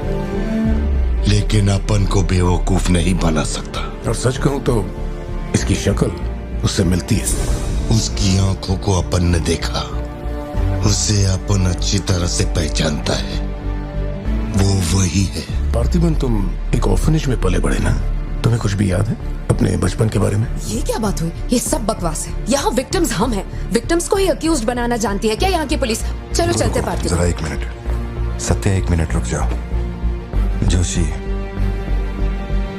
लेकिन अपन को बेवकूफ नहीं बना सकता। और सच कहूं तो इसकी शक्ल उससे मिलती है। उसकी आंखों को अपन ने देखा, उसे अपन अच्छी तरह से पहचानता है। वो वही है। पार्थिबन, तुम एक ऑर्फनेज में पले बड़े ना? तुम्हें कुछ भी याद है अपने बचपन के बारे में? ये क्या बात हुई? ये सब बकवास है। यहाँ विक्टिम्स हम हैं। विक्टिम्स को ही अक्यूज्ड बनाना जानती है क्या यहाँ की पुलिस? चलो चलते पार्थिबन। जरा एक मिनट सत्या, एक मिनट रुक जाओ। जोशी,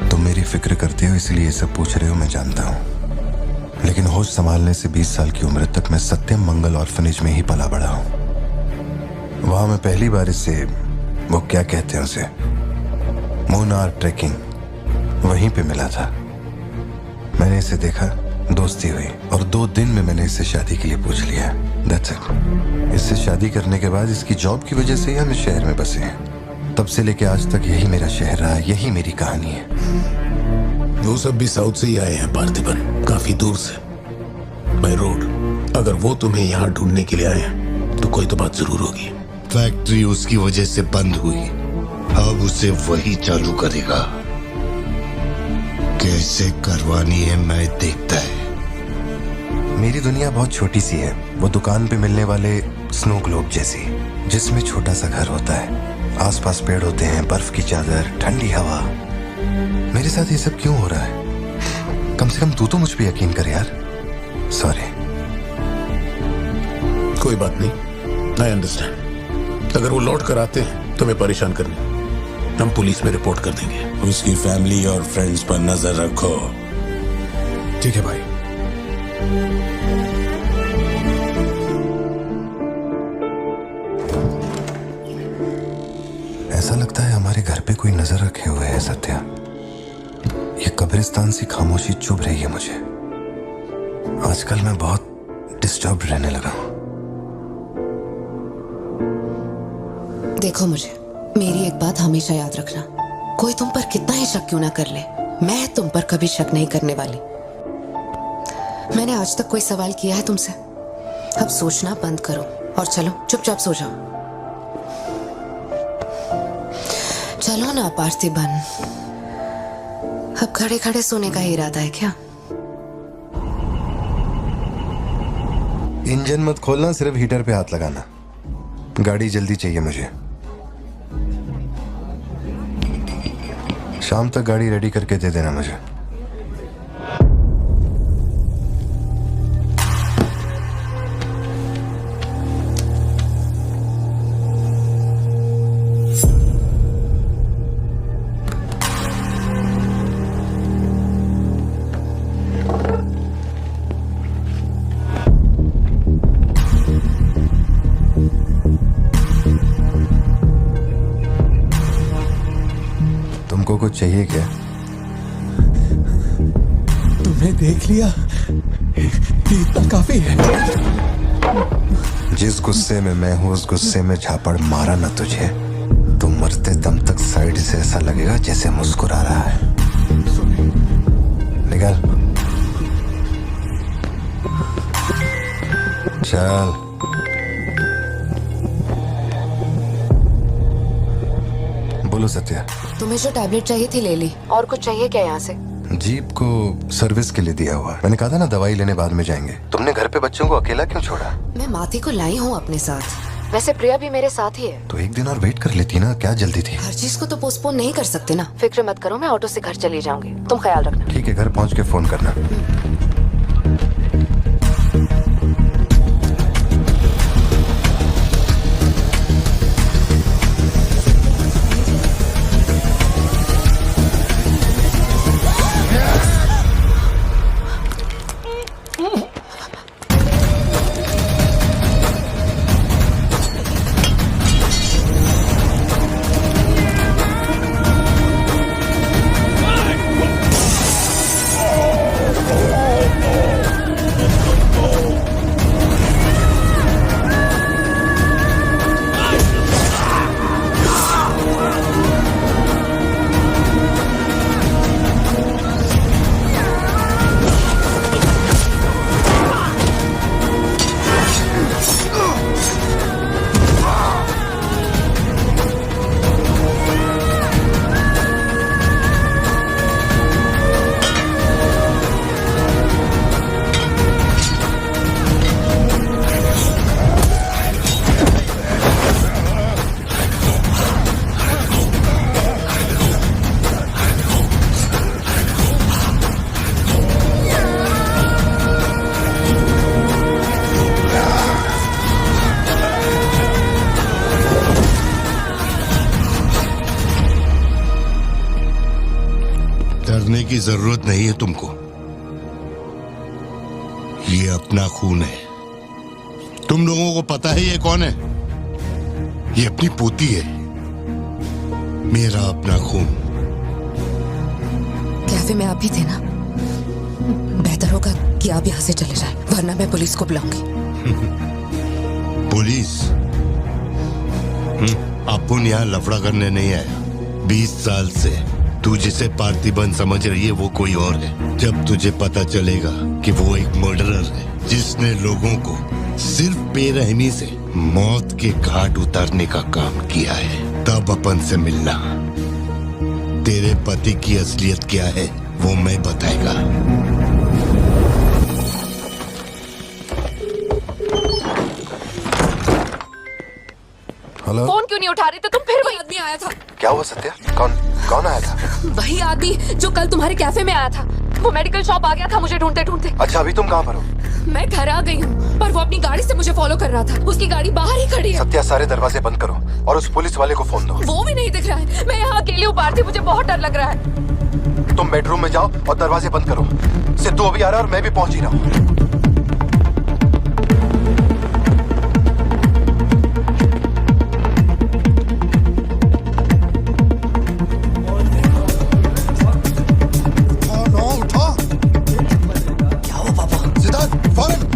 तुम मेरी फिक्र करते हो इसलिए सब पूछ रहे हो, मैं जानता हूँ। लेकिन होश संभालने से 20 साल की उम्र तक मैं सत्यम मंगल ऑर्फनेज में ही पला बड़ा हूँ। वहां मैं पहली बार इससे, वो क्या कहते हैं उसे, मोनार ट्रेकिंग, वहीं पे मिला था। मैंने इसे देखा, दोस्ती हुई और 2 दिन में मैंने इससे शादी के लिए पूछ लिया। That's it। इससे शादी करने के बाद इसकी जॉब की वजह से ही हम इस शहर में बसे हैं। तब से लेके आज तक यही मेरा शहर रहा, यही मेरी कहानी है। वो सब भी साउथ से ही आए हैं पार्थिबन, काफी दूर से, बाय रोड। अगर वो तुम्हें यहाँ ढूंढने के लिए आए हैं तो कोई तो बात जरूर होगी। फैक्ट्री उसकी वजह से बंद हुई, अब उसे वही चालू करेगा। कैसे करवानी है मैं देखता है। मेरी दुनिया बहुत छोटी सी है, वो दुकान पे मिलने वाले स्नो ग्लोब जैसी, जिसमें छोटा सा घर होता है, आसपास पेड़ होते हैं, बर्फ की चादर, ठंडी हवा। मेरे साथ ये सब क्यों हो रहा है? कम से कम तू तो मुझ पे यकीन कर यार। सॉरी। कोई बात नहीं, आई अंडरस्टैंड। अगर वो लौट कर आते हैं तुम्हें परेशान करने, हम पुलिस में रिपोर्ट कर देंगे। उसकी फैमिली और फ्रेंड्स पर नजर रखो। ठीक है भाई। ऐसा लगता है हमारे घर पे कोई नजर रखे हुए है सत्या। ये कब्रिस्तान सी खामोशी चुभ रही है मुझे। आजकल मैं बहुत डिस्टर्ब रहने लगा हूं। देखो मुझे, मेरी एक बात हमेशा याद रखना, कोई तुम पर कितना ही शक क्यों ना कर ले, मैं तुम पर कभी शक नहीं करने वाली। मैंने आज तक कोई सवाल किया है तुमसे? अब सोचना बंद करो और चलो चुपचाप सो जाओ। चलो ना पार्थिबन, अब खड़े खड़े सोने का ही इरादा है क्या? इंजन मत खोलना, सिर्फ हीटर पे हाथ लगाना। गाड़ी जल्दी चाहिए मुझे। शाम तक गाड़ी रेडी करके दे देना मुझे। तुमको कुछ चाहिए क्या? तुम्हें देख लिया, इतना काफी है। जिस गुस्से में मैं हूं उस गुस्से में झापड़ मारा ना तुझे, तो मरते दम तक साइड से ऐसा लगेगा जैसे मुस्कुरा रहा है। निकल चल। बोलो सत्या। तुम्हें जो टैबलेट चाहिए थी ले ली, और कुछ चाहिए क्या यहाँ से? जीप को सर्विस के लिए दिया हुआ। मैंने कहा था ना दवाई लेने बाद में जाएंगे। तुमने घर पे बच्चों को अकेला क्यों छोड़ा? मैं माती को लाई हूँ अपने साथ, वैसे प्रिया भी मेरे साथ ही है। तो एक दिन और वेट कर लेती ना, क्या जल्दी थी? हर चीज को तो पोस्टपोन नहीं कर सकते ना। फिक्र मत करो, मैं ऑटो से घर चली जाऊंगी, तुम ख्याल रखना। ठीक है, घर पहुंच के फोन करना। डरने की जरूरत नहीं है तुमको। ये अपना खून है। तुम लोगों को पता है ये कौन है? ये अपनी पोती है, मेरा अपना खून। कैफे में आप भी थे ना? बेहतर होगा कि आप यहाँ से चले जाएं, वरना मैं पुलिस को बुलाऊंगी। पुलिस? अपन यहाँ लफड़ा करने नहीं आया। 20 साल से तू जिसे पार्थिबन समझ रही है वो कोई और है। जब तुझे पता चलेगा कि वो एक मर्डरर है जिसने लोगों को सिर्फ बेरहमी से मौत के घाट उतारने का काम किया है, तब अपन से मिलना। तेरे पति की असलियत क्या है वो मैं बताएगा। हेलो, फोन क्यों नहीं उठा रहे थे तुम? फिर वही आदमी आया था। क्या हुआ सत्या? कौन आया था? वही आदमी जो कल तुम्हारे कैफे में आया था। वो मेडिकल शॉप आ गया था मुझे ढूंढते ढूंढते। अच्छा, अभी तुम कहाँ पर हो? मैं घर आ गई हूँ, पर वो अपनी गाड़ी से मुझे फॉलो कर रहा था। उसकी गाड़ी बाहर ही खड़ी है। सत्या, सारे दरवाजे बंद करो और उस पुलिस वाले को फोन दो। वो भी नहीं दिख रहा है। मैं यहाँ अकेली हूँ पार्थी, मुझे बहुत डर लग रहा है। तुम बेडरूम में जाओ और दरवाजे बंद करो। सिद्धू अभी आ रहा है और मैं भी पहुंच ही रहा हूँ।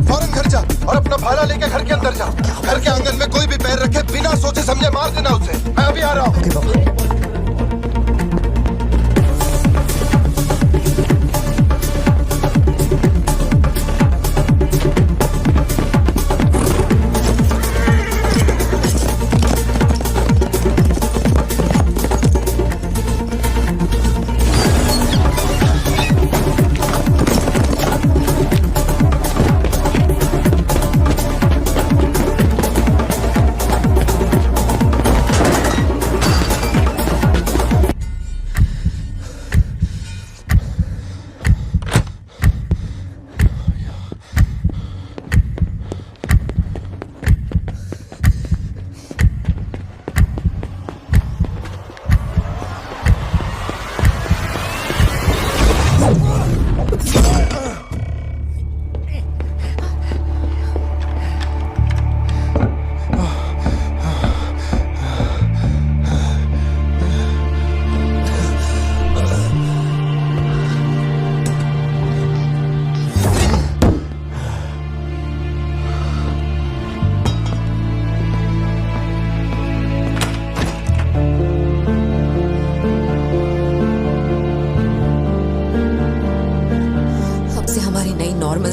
फौरन घर जा और अपना भाला लेके घर के अंदर जा। घर के आंगन में कोई भी पैर रखे बिना सोचे समझे मार देना उसे। मैं अभी आ रहा हूँ।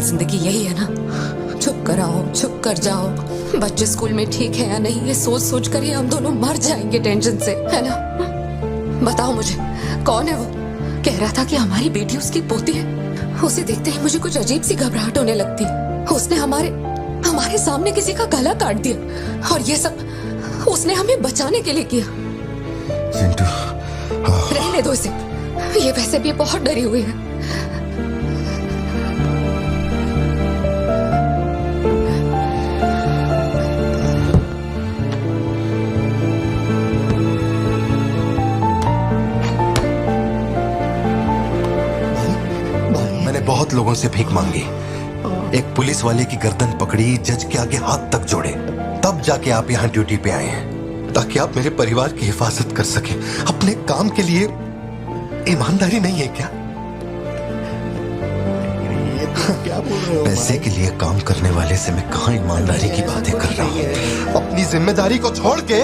जिंदगी यही है ना, छुप कर आओ छुप कर जाओ। बच्चे स्कूल में ठीक है या नहीं ये सोच सोच कर ही हम दोनों मर जाएंगे टेंशन से, है ना? बताओ मुझे, कौन है वो? कह रहा था कि हमारी बेटी उसकी पोती है। उसे देखते ही मुझे कुछ अजीब सी घबराहट होने लगती है। उसने हमारे सामने किसी का गला काट दिया और ये सब उसने हमें बचाने के लिए किया। रहने दो इसे, ये वैसे भी बहुत डरी हुई है। बहुत लोगों से भीख मांगी, एक पुलिस वाले की गर्दन पकड़ी, जज के आगे हाथ तक जोड़े, तब जाके आप यहाँ ड्यूटी पे आए हैं ताकि आप मेरे परिवार की हिफाजत कर सके। अपने काम के लिए ईमानदारी नहीं है क्या? क्या बोल रहे हो? पैसे के लिए काम करने वाले से मैं कहाँ ईमानदारी की बातें कर रहा हूँ? अपनी जिम्मेदारी को छोड़ के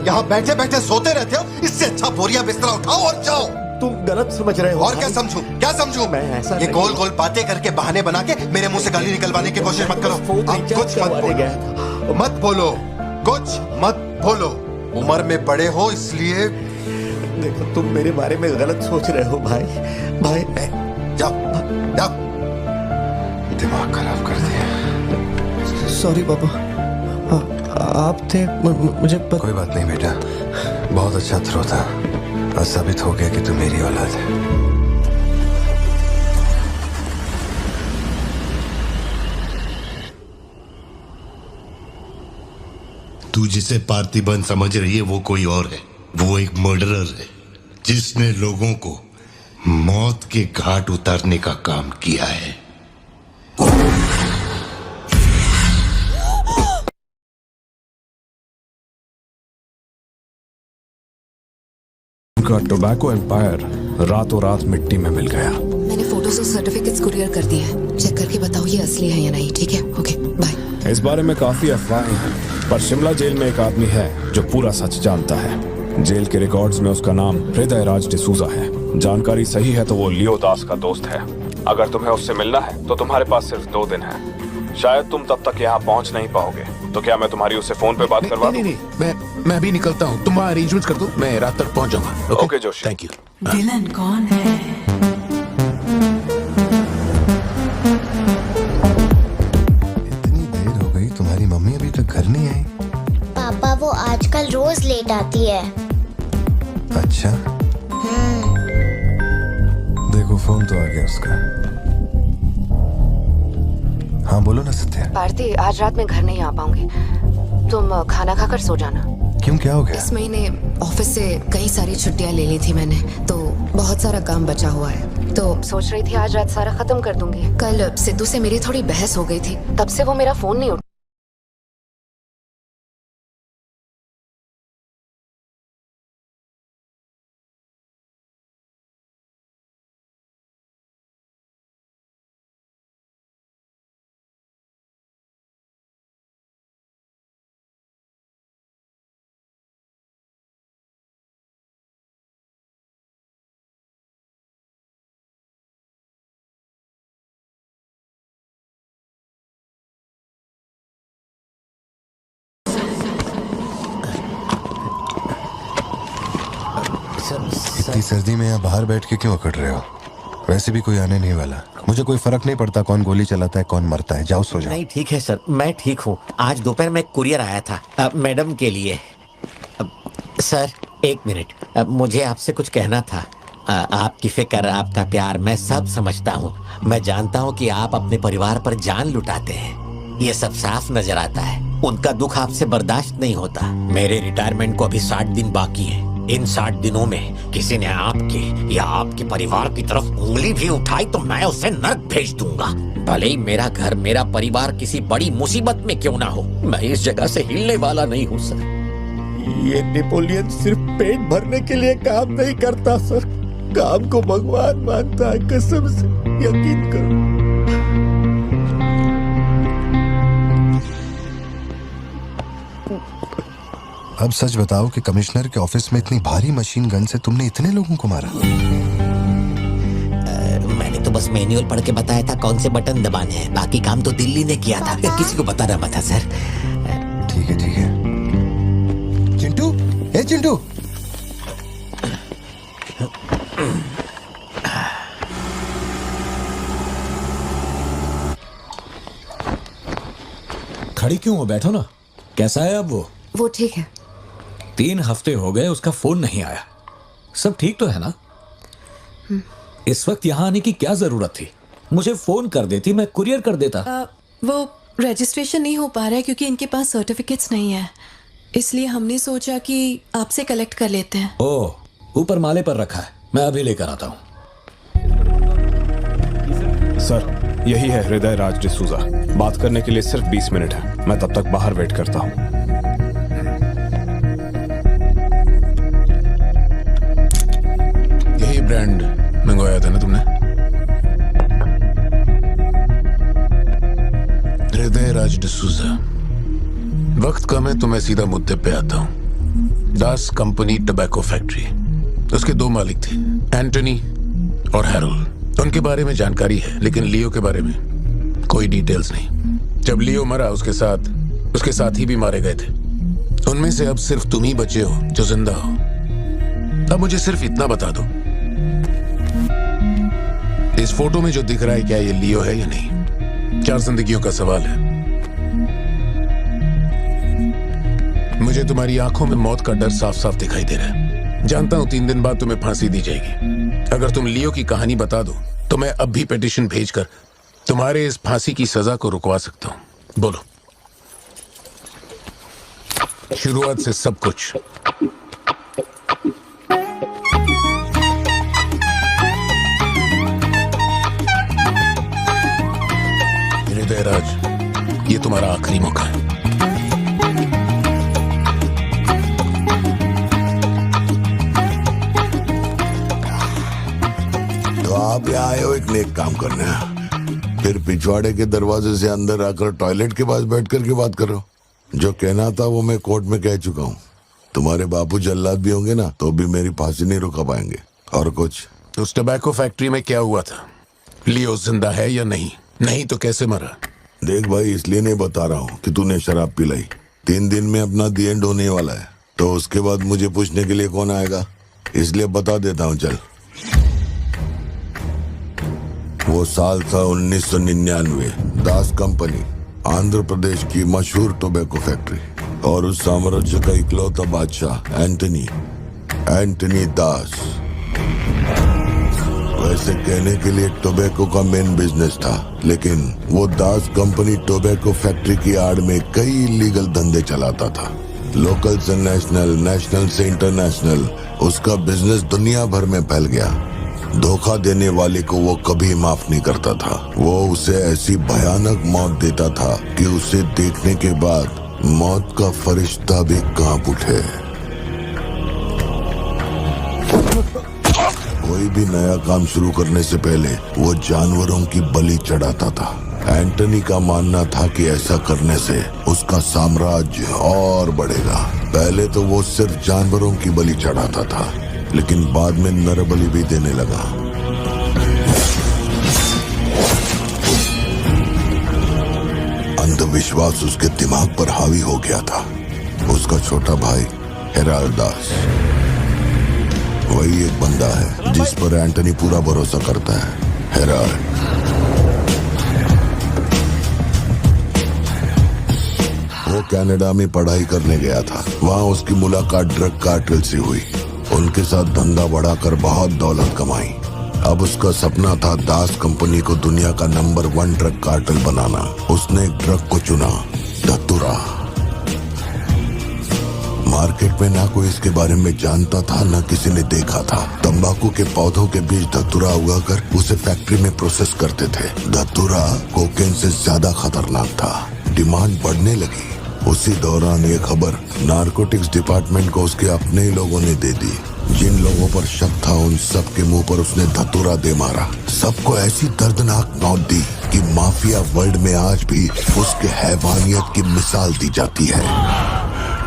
यहाँ बैठे बैठे सोते रहते हो। इससे अच्छा बोरिया बिस्तरा उठाओ और जाओ। तुम गलत समझ रहे हो। और क्या समझूं? क्या समझूं? मैं ऐसा ये गोल गोल बातें करके बहाने बना के मेरे मुंह से गाली निकलवाने की कोशिश मत करो। आप कुछ मत बोलो, मत बोलो, कुछ मत बोलो। उम्र में बड़े हो इसलिए। देखो, तुम मेरे बारे में गलत सोच रहे हो भाई। जाओ जाओ, दिमाग खराब कर दिया। सॉरी पापा, आप थे मुझे कोई बात नहीं बेटा, बहुत अच्छा थ्रो था। साबित हो गया कि तू मेरी औलाद है। तू जिसे पार्थिबन समझ रही है वो कोई और है। वो एक मर्डरर है जिसने लोगों को मौत के घाट उतारने का काम किया है। उनका टोबैको एम्पायर रातों रात मिट्टी में मिल गया। मैंने फोटोज और सर्टिफिकेट्स कुरियर कर दिए हैं। चेक करके बताओ ये असली है या नहीं। ठीक है, ओके बाय। इस बारे में काफी अफवाहें हैं, पर शिमला जेल में एक आदमी है जो पूरा सच जानता है। जेल के रिकॉर्ड्स में उसका नाम हृदय राज डिसूजा है। जानकारी सही है तो वो लियो दास का दोस्त है। अगर तुम्हें उससे मिलना है तो तुम्हारे पास सिर्फ 2 दिन है। शायद तुम तब तक यहाँ पहुँच नहीं पाओगे, तो क्या मैं तुम्हारी उससे फोन पे बात करवा दूं? नहीं, मैं भी निकलता हूँ। तुम वहाँ अरेंजमेंट्स कर दो, मैं रात तक पहुँच जाऊंगा। Okay Joshi, thank you. Villain कौन है? इतनी देर हो गई, तुम्हारी मम्मी अभी तक घर नहीं आई? पापा वो आजकल रोज लेट आती है। अच्छा, देखो फोन तो आ गया उसका। हाँ बोलो ना सत्या। भारती, आज रात में घर नहीं आ पाऊंगी। तुम खाना खाकर सो जाना। क्यों, क्या हो गया? इस महीने ऑफिस से कई सारी छुट्टियां ले ली थी मैंने, तो बहुत सारा काम बचा हुआ है। तो सोच रही थी आज रात सारा खत्म कर दूंगी। कल सिद्धू से मेरी थोड़ी बहस हो गई थी, तब से वो मेरा फोन नहीं उठा। इतनी सर्दी में यहाँ बाहर बैठ के क्यों अकड़ रहे हो? वैसे भी कोई आने नहीं वाला। मुझे कोई फर्क नहीं पड़ता कौन गोली चलाता है कौन मरता है। जाओ सो जाओ। नहीं ठीक है सर, मैं ठीक हूँ। आज दोपहर में कुरियर आया था मैडम के लिए। सर 1 मिनट, मुझे आपसे कुछ कहना था। आपकी फिक्र, आपका प्यार मैं सब समझता हूँ। मैं जानता हूँ कि आप अपने परिवार पर जान लुटाते हैं, ये सब साफ नजर आता है। उनका दुख आपसे बर्दाश्त नहीं होता। मेरे रिटायरमेंट को अभी 60 दिन बाकी है। इन 60 दिनों में किसी ने आपके या आपके परिवार की तरफ उंगली भी उठाई तो मैं उसे नर्क भेज दूंगा। भले ही मेरा घर, मेरा परिवार किसी बड़ी मुसीबत में क्यों ना हो, मैं इस जगह से हिलने वाला नहीं हूँ सर। ये नेपोलियन सिर्फ पेट भरने के लिए काम नहीं करता सर, काम को भगवान मानता है। कसम से यकीन करो। अब सच बताओ कि कमिश्नर के ऑफिस में इतनी भारी मशीन गन से तुमने इतने लोगों को मारा? मैंने तो बस मैनुअल पढ़ के बताया था कौन से बटन दबाने हैं, बाकी काम तो दिल्ली ने किया था। किसी को बताना मत था सर। ठीक है ठीक है। चिंटू, ए चिंटू, खड़ी क्यों हो? बैठो ना। कैसा है अब वो ठीक है। 3 हफ्ते हो गए, उसका फोन नहीं आया। सब ठीक तो है ना? इस वक्त यहाँ आने की क्या जरूरत थी? मुझे फोन कर देती, मैं कुरियर कर देता। वो रजिस्ट्रेशन नहीं हो पा रहा है क्योंकि इनके पास सर्टिफिकेट्स नहीं है, इसलिए हमने सोचा कि आपसे कलेक्ट कर लेते हैं। ओह, ऊपर माले पर रखा है, मैं अभी लेकर आता हूँ। सर यही है हृदय राज डिसूजा। बात करने के लिए सिर्फ 20 मिनट है। मैं तब तक बाहर वेट करता हूँ। यही ब्रांड मंगवाया था ना तुमने? हृदय राज डिसूजा। वक्त कम है तो मैं सीधा मुद्दे पे आता हूँ। दास कंपनी टबैको फैक्ट्री, उसके 2 मालिक थे, एंटनी और हैरोल्ड। उनके बारे में जानकारी है, लेकिन लियो के बारे में कोई डिटेल्स नहीं। जब लियो मरा उसके साथ ही भी मारे गए थे। उनमें से अब सिर्फ तुम ही बचे हो जो जिंदा हो। अब मुझे सिर्फ इतना बता दो, इस फोटो में जो दिख रहा है क्या ये लियो है या नहीं? 4 जिंदगियों का सवाल है। मुझे तुम्हारी आंखों में मौत का डर साफ साफ दिखाई दे रहा है। जानता हूं 3 दिन बाद तुम्हें फांसी दी जाएगी। अगर तुम लियो की कहानी बता दो तो मैं अब भी पिटीशन भेजकर तुम्हारे इस फांसी की सजा को रुकवा सकता हूं। बोलो, शुरुआत से सब कुछ। ये तुम्हारा आखिरी मौका है। तो आप यहाँ आए हो एक नेक काम करने, फिर पिछवाड़े के दरवाजे से अंदर आकर टॉयलेट के पास बैठ कर के बात करो। जो कहना था वो मैं कोर्ट में कह चुका हूँ। तुम्हारे बापू जल्लाद भी होंगे ना तो भी मेरी फांसी नहीं रुका पाएंगे। और कुछ? उस टबैको फैक्ट्री में क्या हुआ था? लियो जिंदा है या नहीं? नहीं तो कैसे मरा? देख भाई, इसलिए नहीं बता रहा हूँ कि तूने शराब पिलाई। 3 दिन में अपना दी एंड होने वाला है, तो उसके बाद मुझे पूछने के लिए कौन आएगा, इसलिए बता देता हूँ। चल, वो साल था 1999। दास कंपनी, आंध्र प्रदेश की मशहूर टोबैको फैक्ट्री, और उस साम्राज्य का इकलौता बादशाह एंटनी दास। वैसे कहने के लिए टोबैको का मेन बिजनेस था, लेकिन वो दास कंपनी टोबैको फैक्ट्री की आड़ में कई इलीगल धंधे चलाता था। लोकल से नेशनल, नेशनल से इंटरनेशनल, उसका बिजनेस दुनिया भर में फैल गया। धोखा देने वाले को वो कभी माफ नहीं करता था। वो उसे ऐसी भयानक मौत देता था कि उसे देखने के बाद मौत का फरिश्ता भी कांप उठे। कोई भी नया काम शुरू करने से पहले वो जानवरों की बलि चढ़ाता था। एंटनी का मानना था कि ऐसा करने से उसका साम्राज्य और बढ़ेगा। पहले तो वो सिर्फ जानवरों की बलि चढ़ाता था, लेकिन बाद में नर बलि भी देने लगा। अंधविश्वास उसके दिमाग पर हावी हो गया था। उसका छोटा भाई हेराल्ड दास वही एक बंदा है जिस पर एंटनी पूरा भरोसा करता है। हेराल्ड वो कनाडा में पढ़ाई करने गया था। वहाँ उसकी मुलाकात ड्रग कार्टेल से हुई। उनके साथ धंधा बढ़ाकर बहुत दौलत कमाई। अब उसका सपना था दास कंपनी को दुनिया का नंबर 1 ड्रग कार्टेल बनाना। उसने एक ड्रग को चुना, धतूरा। मार्केट में ना कोई इसके बारे में जानता था, ना किसी ने देखा था। तंबाकू के पौधों के बीच धतूरा उगाकर उसे फैक्ट्री में प्रोसेस करते थे। धतूरा कोकेन से ज्यादा खतरनाक था। डिमांड बढ़ने लगी। उसी दौरान ये खबर नारकोटिक्स डिपार्टमेंट को उसके अपने ही लोगों ने दे दी। जिन लोगों पर शक था उन सब के मुंह पर उसने धतूरा दे मारा। सबको ऐसी दर्दनाक मौत दी कि माफिया वर्ल्ड में आज भी उसके हैवानियत की मिसाल दी जाती है।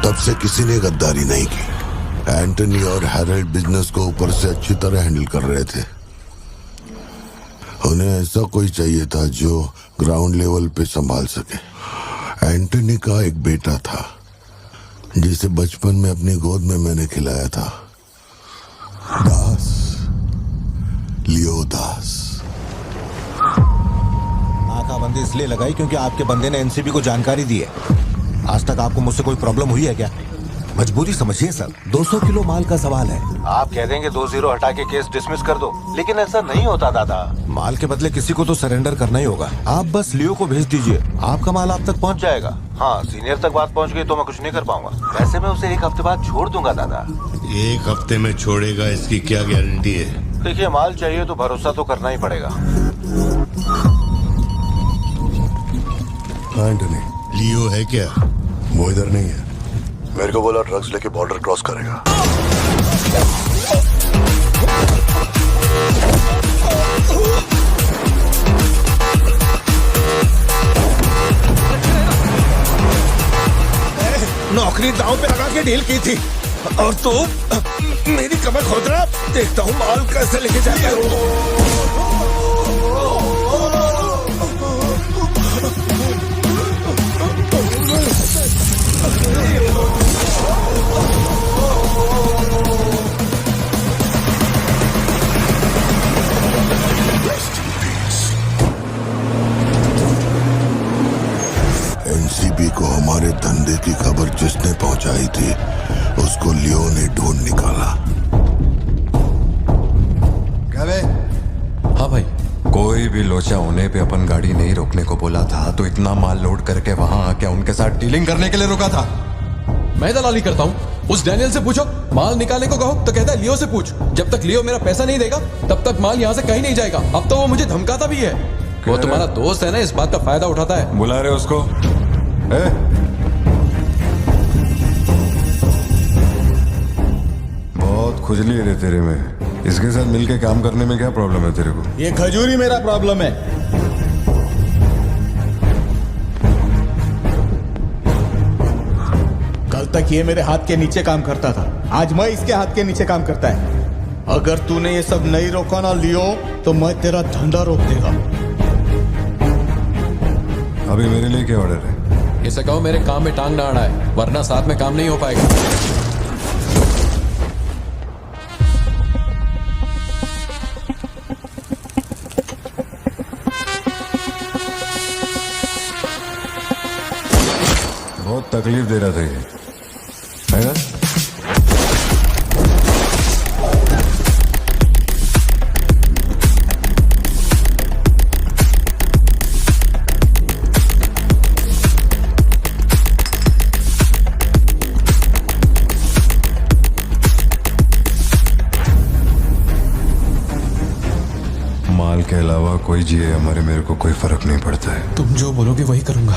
तब से किसी ने गद्दारी नहीं की। एंटनी और हैरल्ड बिजनेस को ऊपर से अच्छी तरह हैंडल कर रहे थे। उन्हें ऐसा कोई चाहिए था जो ग्राउंड लेवल पे संभाल सके। एंटनी का एक बेटा था जिसे बचपन में अपनी गोद में मैंने खिलाया था, दास, लियो दास। नाकाबंदी इसलिए लगाई क्योंकि आपके बंदे ने एनसीबी को जानकारी दी है। आज तक आपको मुझसे कोई प्रॉब्लम हुई है क्या? मजबूरी समझिए सर, 200 किलो माल का सवाल है। आप कह देंगे 2-0 हटा के केस डिसमिस कर दो, लेकिन ऐसा नहीं होता दादा। माल के बदले किसी को तो सरेंडर करना ही होगा। आप बस लियो को भेज दीजिए, आपका माल आप तक पहुंच जाएगा। हाँ, सीनियर तक बात पहुंच गई तो मैं कुछ नहीं कर पाऊंगा। वैसे मैं उसे 1 हफ्ते बाद छोड़ दूंगा दादा। 1 हफ्ते में छोड़ेगा, इसकी क्या गारंटी है? देखिए, माल चाहिए तो भरोसा तो करना ही पड़ेगा। एंटनी, लियो है क्या? वो इधर नहीं है। मेरे को बोला ड्रग्स लेके बॉर्डर क्रॉस करेगा। नौकरी दांव पे लगा के डील की थी और तू मेरी कमर खोद रहा। देखता हूँ माल कैसे लेके जाता है। एनसीबी को हमारे धंधे की खबर जिसने पहुंचाई थी उसको लियो ने ढूंढ निकाला। क्या बे? हाँ भाई, कोई भी लोचा होने पे अपन गाड़ी नहीं रोकने को बोला था, तो इतना माल लोड करके वहां आके उनके साथ डीलिंग करने के लिए रुका था। मैं दलाली करता हूँ? उस डैनियल से पूछो। माल निकालने को कहो तो कहता है लियो से पूछ। जब तक लियो मेरा पैसा नहीं देगा तब तक माल यहाँ से कहीं नहीं जाएगा। अब तो वो मुझे धमकाता भी है। वो तुम्हारा दोस्त है ना, इस बात का फायदा उठाता है। बुला रहे उसको? बहुत खुजली है रे तेरे में। इसके साथ मिलके काम करने में क्या प्रॉब्लम है तेरे को? ये खजूरी मेरा प्रॉब्लम है। कल तक ये मेरे हाथ के नीचे काम करता था, आज मैं इसके हाथ के नीचे काम करता है। अगर तूने ये सब नहीं रोका ना लियो तो मैं तेरा धंधा रोक देगा। अभी मेरे लिए क्या ऑर्डर है? इसे कहो मेरे काम में टांग ना अड़ाए, वरना साथ में काम नहीं हो पाएगा। बहुत तकलीफ दे रहा था ये, है ना? माल के अलावा कोई जिए हमारे, मेरे को कोई फर्क नहीं पड़ता है। तुम जो बोलोगे वही करूंगा।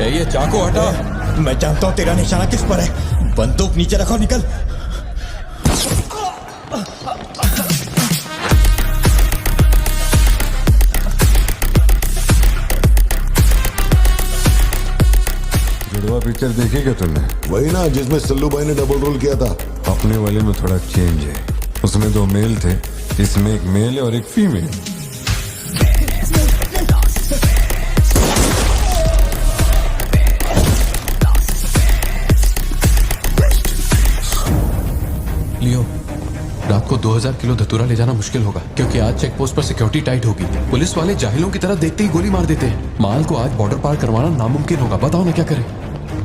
ये चाकू हटा। मैं जानता हूं तेरा निशाना किस पर है। बंदूक नीचे रखो, निकल। जुड़वा पिक्चर देखी क्या तुमने? वही ना जिसमें सल्लू भाई ने डबल रोल किया था। अपने वाले में थोड़ा चेंज है। उसमें 2 मेल थे, इसमें एक मेल है और एक फीमेल। लियो, रात को 2000 किलो धतूरा ले जाना मुश्किल होगा, क्योंकि आज चेक पोस्ट पर सिक्योरिटी टाइट होगी। पुलिस वाले जाहिलों की तरह देखते ही गोली मार देते हैं। माल को आज बॉर्डर पार करवाना नामुमकिन होगा। बताओ ना क्या करें?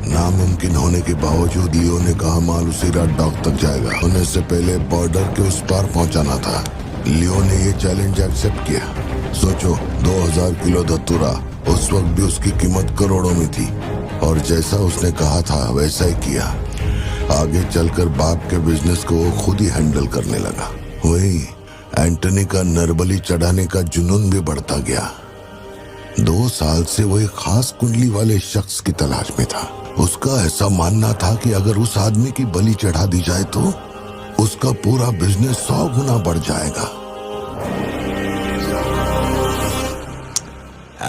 नामुमकिन होने के बावजूद लियो ने कहा माल उसी रात डॉक तक जाएगा। होने से पहले बॉर्डर के उस पार पहुंचाना था। लियो ने ये चैलेंज एक्सेप्ट किया। सोचो, 2000 किलो धतूरा, उस वक्त भी उसकी कीमत करोड़ों में थी, और जैसा उसने कहा था वैसा ही किया। आगे चलकर बाप के बिजनेस को वो खुद ही हैंडल करने लगा। वही एंटनी का नरबली चढ़ाने का जुनून भी बढ़ता गया। 2 साल से वो एक खास कुंडली वाले शख्स की तलाश में था। उसका ऐसा मानना था कि अगर उस आदमी की बलि चढ़ा दी जाए तो उसका पूरा बिजनेस 100 गुना बढ़ जाएगा।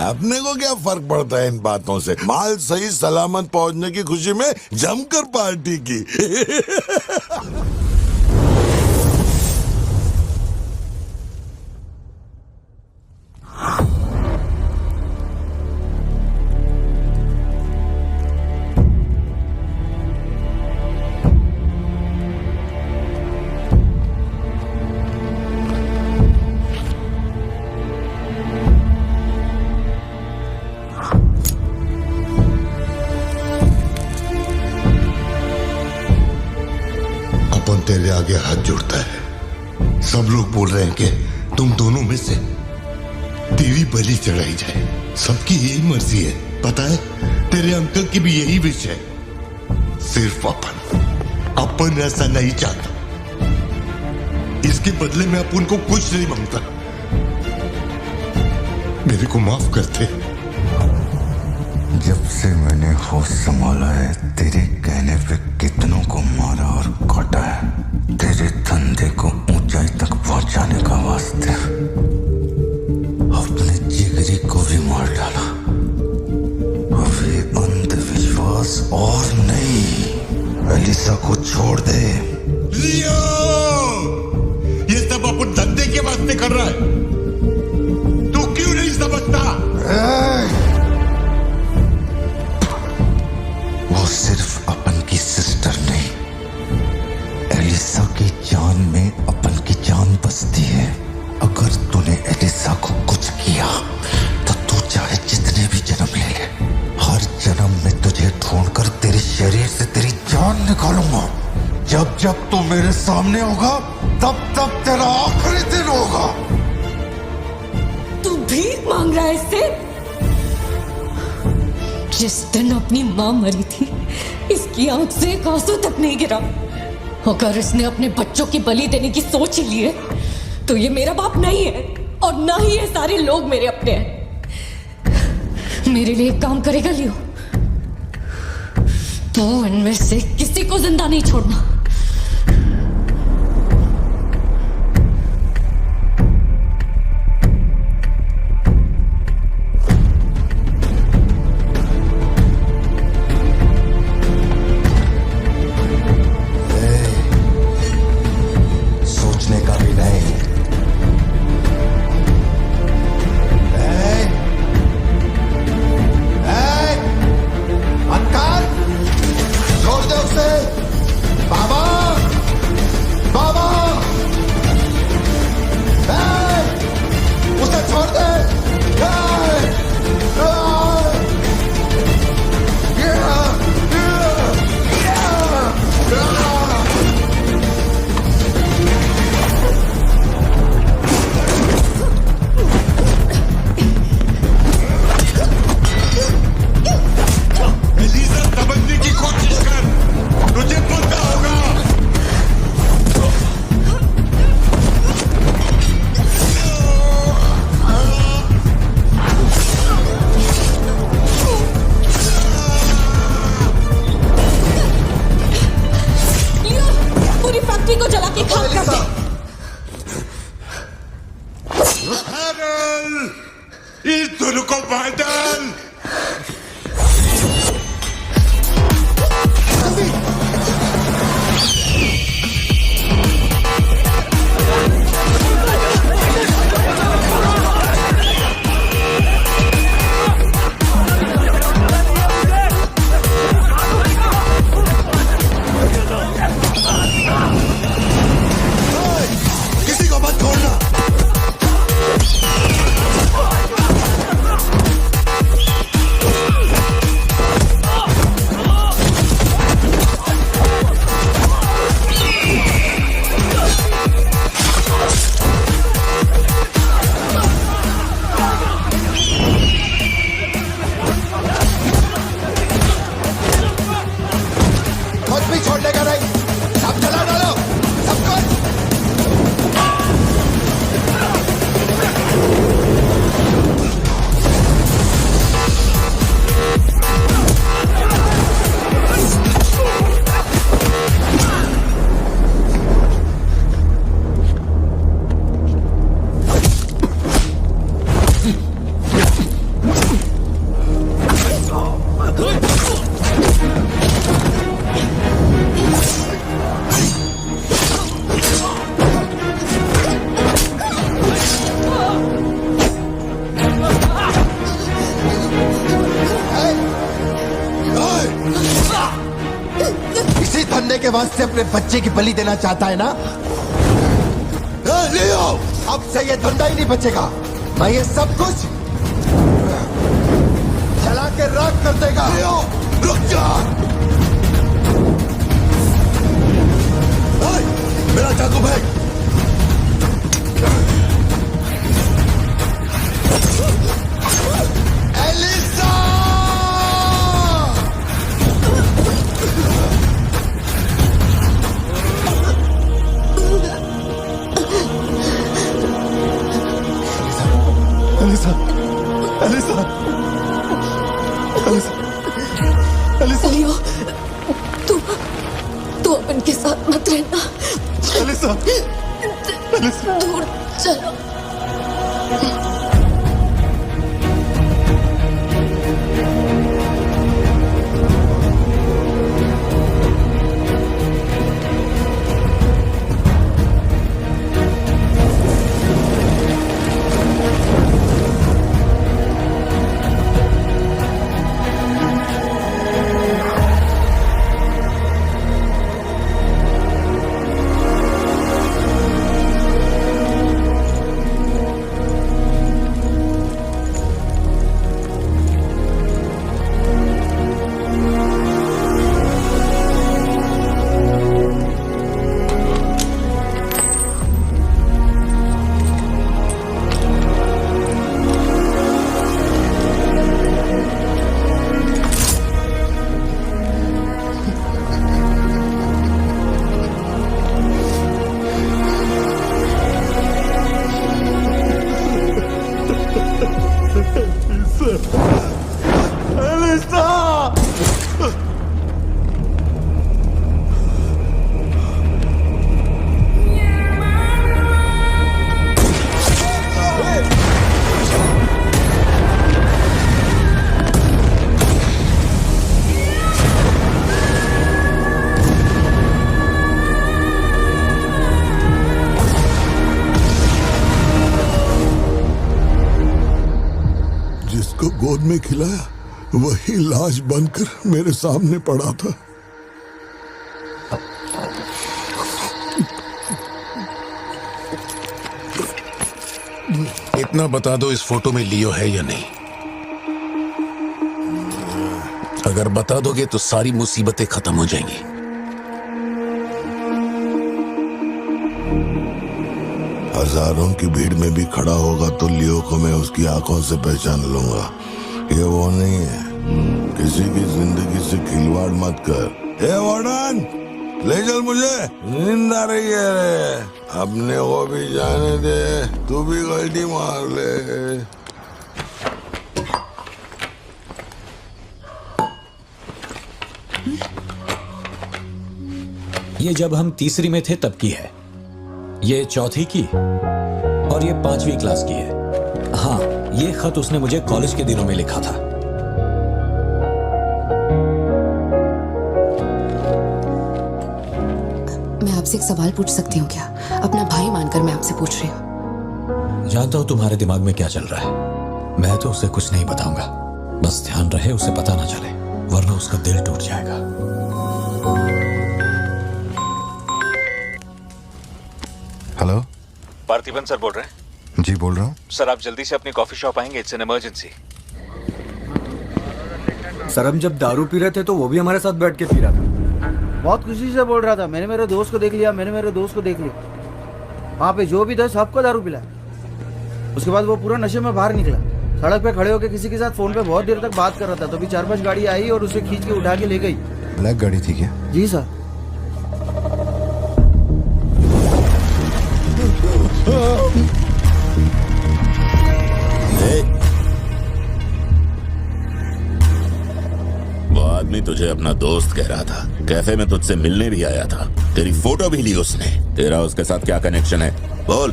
अपने को क्या फर्क पड़ता है इन बातों से? माल सही सलामत पहुंचने की खुशी में जमकर पार्टी की। तेरे आगे हाथ जोड़ता है। सब लोग बोल रहे हैं कि तुम दोनों में से तेरी बलि चढ़ाई जाए। सबकी यही मर्जी है, पता है? तेरे अंकल की भी यही विश है। सिर्फ अपन ऐसा नहीं चाहता। इसके बदले में अपन को कुछ नहीं मांगता। मेरे को माफ करते। जब से मैंने होश संभाला है, तेरे कहने पे कितनों को मारा और काटा है। तेरे धंधे को ऊंचाई तक पहुंचाने का वास्ते अपने जिगरी को भी मार डाला। अब ये अंधविश्वास और नहीं। एलिसा को छोड़ दे। लियो! ये सब अपन धंधे के वास्ते कर रहा है। तू क्यों नहीं समझता? वो सिर्फ अपन की सिस्टर नहीं, एलिसा की जान में अपन की जान बसती है। अगर तूने एलिसा को कुछ किया तो तू चाहे जितने भी जन्म ले ले, हर जन्म में तुझे ढूंढकर तेरे शरीर से तेरी जान निकालूंगा। जब जब तू मेरे सामने होगा तब तब तेरा आखिरी दिन होगा। तू भीख मांग रहा है इससे? जिस दिन अपनी माँ मरी थी, इसकी आंख से एक आंसू तक नहीं गिरा। अगर इसने अपने बच्चों की बलि देने की सोच ही ली है तो ये मेरा बाप नहीं है। और ना ही ये सारे लोग मेरे अपने हैं। मेरे लिए एक काम करेगा लियो, तो इनमें से किसी को जिंदा नहीं छोड़ना। सोचने का भी नहीं। अंकल, छोड़ दो उसे। बाबा, बाबा, उसे छोड़ दे। एलिजा, समझने की कोशिश कर, तुझे पता होगा। लियो, पूरी फैक्ट्री को जला के खाक कर दे। इस दोनों को मार डाल। किसी को मत छोड़ना। कुछ भी छोड़ने का नहीं, सब जला डालो, सब कुछ। इसी धंधे के वास्ते अपने बच्चे की बलि देना चाहता है ना? लियो, अब से ये धंधा ही नहीं बचेगा। मैं ये सब कुछ जला के राख कर देगा। लियो, रुक जा। ओए, मेरा चाकू फेंक। Elisa! Elisa, Elisa, Elisa, Elisa. Leo, तू अपन के साथ मत रहना। एलिसा, एलिसा, दूर चलो। गोद में खिलाया वही लाश बनकर मेरे सामने पड़ा था। इतना बता दो, इस फोटो में लियो है या नहीं? अगर बता दोगे तो सारी मुसीबतें खत्म हो जाएंगी। हजारों की भीड़ में भी खड़ा होगा तो लियो को मैं उसकी आंखों से पहचान लूंगा। ये वो नहीं है। किसी की जिंदगी से खिलवाड़ मत कर। ए वार्डन, ले चल मुझे, नींद आ रही है। अपने को भी जाने दे, तू भी गलती मार ले। ये जब हम तीसरी में थे तब की है, ये चौथी की और ये 5वीं क्लास की है। हाँ, ये खत उसने मुझे कॉलेज के दिनों में लिखा था। मैं आपसे एक सवाल पूछ सकती हूँ क्या? अपना भाई मानकर मैं आपसे पूछ रही हूँ। जानता हूँ तुम्हारे दिमाग में क्या चल रहा है। मैं तो उसे कुछ नहीं बताऊंगा, बस ध्यान रहे उसे पता ना चले, वरना उसका दिल टूट जाएगा। हेलो, पार्थिबन सर बोल रहे हैं? जी बोल रहा हूँ। सर आप जल्दी से अपनी कॉफी शॉप आएंगे, इट्स एन इमरजेंसी। सर हम जब दारू पी रहे थे तो वो भी हमारे साथ बैठ के पी रहा था। बहुत खुशी से बोल रहा था, मैंने मेरे दोस्त को देख लिया, मैंने मेरे दोस्त को देख लिया। वहाँ पे जो भी था सबको दारू पिलाया। उसके बाद वो पूरा नशे में बाहर निकला, सड़क पे खड़े होकर किसी के साथ फोन पे बहुत देर तक बात कर रहा था। तो भी 4-5 गाड़ी आई और उसे खींच के उठा के ले गई। ब्लैक गाड़ी थी क्या? जी सर। वो आदमी तुझे अपना दोस्त कह रहा था, कैफे में तुझसे मिलने भी आया था, तेरी फोटो भी ली उसने। तेरा उसके साथ क्या कनेक्शन है, बोल।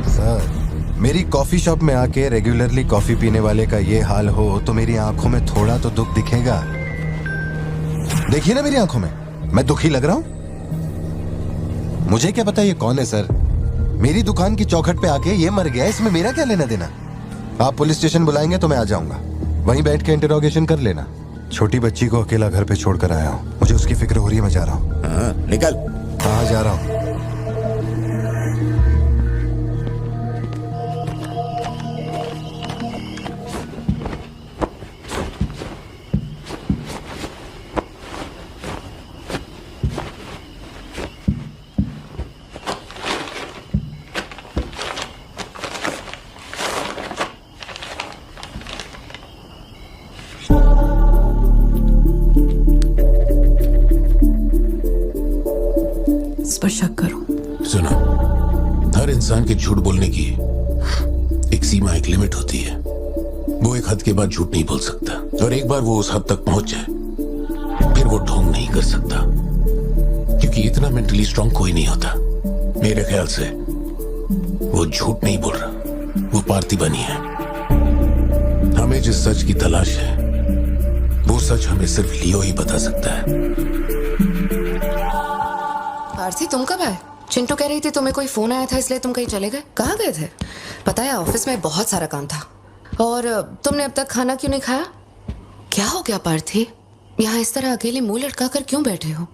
सर, मेरी कॉफी शॉप में आके रेगुलरली कॉफी पीने वाले का ये हाल हो तो मेरी आंखों में थोड़ा तो दुख दिखेगा। देखिए ना मेरी आंखों में, मैं दुखी लग रहा हूं? मुझे क्या पता ये कौन है सर। मेरी दुकान की चौखट पे आके ये मर गया, इसमें मेरा क्या लेना देना। आप पुलिस स्टेशन बुलाएंगे तो मैं आ जाऊंगा, वहीं बैठ के इंटरोगेशन कर लेना। छोटी बच्ची को अकेला घर पे छोड़कर आया हूँ, मुझे उसकी फिक्र हो रही है, मैं जा रहा हूँ। निकल। हाँ जा रहा हूँ। इस पर शक करो। सुनो, हर इंसान के झूठ बोलने की एक सीमा, एक लिमिट होती है। वो एक हद के बाद झूठ नहीं बोल सकता, और एक बार वो उस हद तक पहुंच जाए फिर वो ढोंग नहीं कर सकता, क्योंकि इतना मेंटली स्ट्रांग कोई नहीं होता। मेरे ख्याल से वो झूठ नहीं बोल रहा, वो पार्थिबन ही है। हमें जिस सच की तलाश है वो सच हमें सिर्फ लियो ही बता सकता है। पार्थी, तुम कब आए? चिंटू कह रही थी तुम्हें कोई फोन आया था इसलिए तुम कहीं चले गए। कहाँ गए थे? पता है ऑफिस में बहुत सारा काम था। और तुमने अब तक खाना क्यों नहीं खाया? क्या हो गया पार्थी? यहाँ इस तरह अकेले मुंह लटका कर क्यों बैठे हो?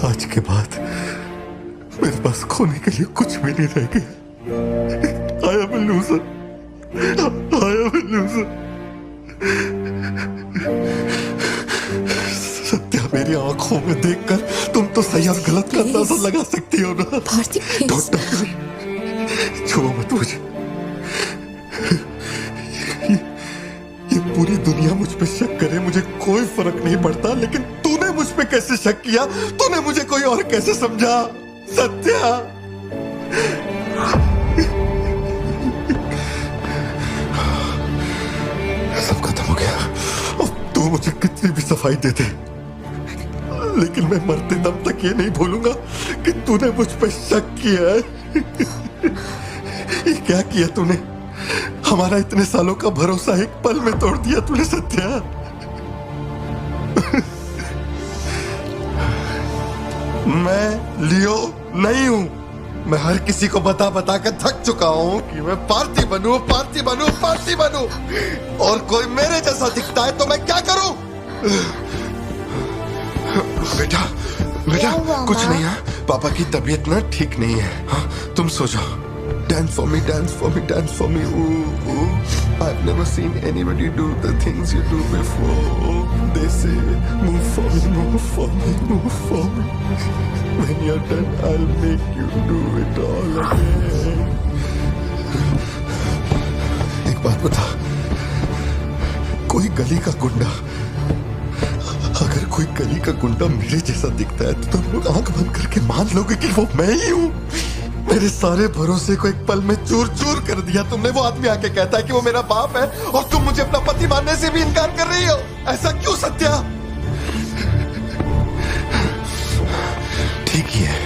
आज के बाद मेरे पास खोने के लिए कुछ भी नहीं रह गया। I am a loser. I am a loser. Satya, मेरी आंखों में देखकर तुम तो सही और गलत का अंदाजा लगा सकती हो ना। छुओ मत मुझे। ये पूरी दुनिया मुझ पे शक करे, मुझे कोई फर्क नहीं पड़ता, लेकिन तूने मुझ पे कैसे शक किया? तूने मुझे कोई और कैसे समझा? सत्या, सब खत्म हो गया। अब तू मुझे कितनी भी सफाई दे दे, लेकिन मैं मरते दम तक ये नहीं भूलूंगा कि तूने मुझ पे शक किया है। ये क्या किया तूने? हमारा इतने सालों का भरोसा एक पल में तोड़ दिया तूने सत्या। मैं लियो नहीं हूं। मैं हर किसी को बता बता कर थक चुका हूं कि मैं पार्टी बनूं, पार्टी बनूं, पार्टी बनूं, और कोई मेरे जैसा दिखता है तो मैं क्या करूं? बेटा बेटा कुछ नहीं है, पापा की तबीयत ना ठीक नहीं है। हाँ, तुम सो जाओ। Dance for me, dance for me, dance for me. Ooh, ooh. I've never seen anybody do the things you do before. They say, move for me, move for me, move for me. When you're done, I'll make you do it all again. एक बात बता, कोई गली का गुंडा, अगर कोई गली का गुंडा मेरे जैसा दिखता है तो तुम लोग आंख बंद करके मान लोगे कि वो मैं ही हूँ। मेरे सारे भरोसे को एक पल में चूर चूर कर दिया तुमने। वो आदमी आके कहता है कि वो मेरा बाप है और तुम मुझे अपना पति मानने से भी इनकार कर रही हो। ऐसा क्यों सत्या? ठीक ही है,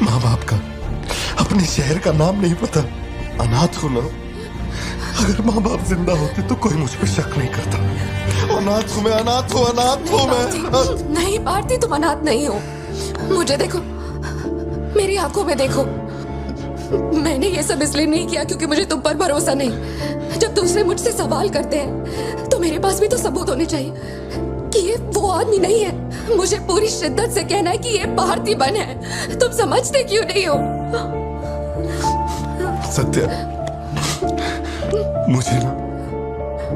माँ बाप का अपने शहर का नाम नहीं पता, अनाथ हो ना। अगर माँ बाप जिंदा होते तो कोई मुझ पे शक नहीं करता। अनाथ हूँ मैं, अनाथ हूँ, अनाथ हूँ मैं। नहीं भारती, तुम अनाथ नहीं हो। मुझे देखो, मेरी आंखों में देखो। मैंने ये सब इसलिए नहीं किया क्योंकि मुझे तुम पर भरोसा नहीं। जब दूसरे मुझसे सवाल करते हैं तो मेरे पास भी तो सबूत होने चाहिए कि ये वो आदमी नहीं है। मुझे पूरी शिद्दत से कहना है कि ये पार्थिबन है। तुम समझते क्यों नहीं हो? सत्या, मुझे ना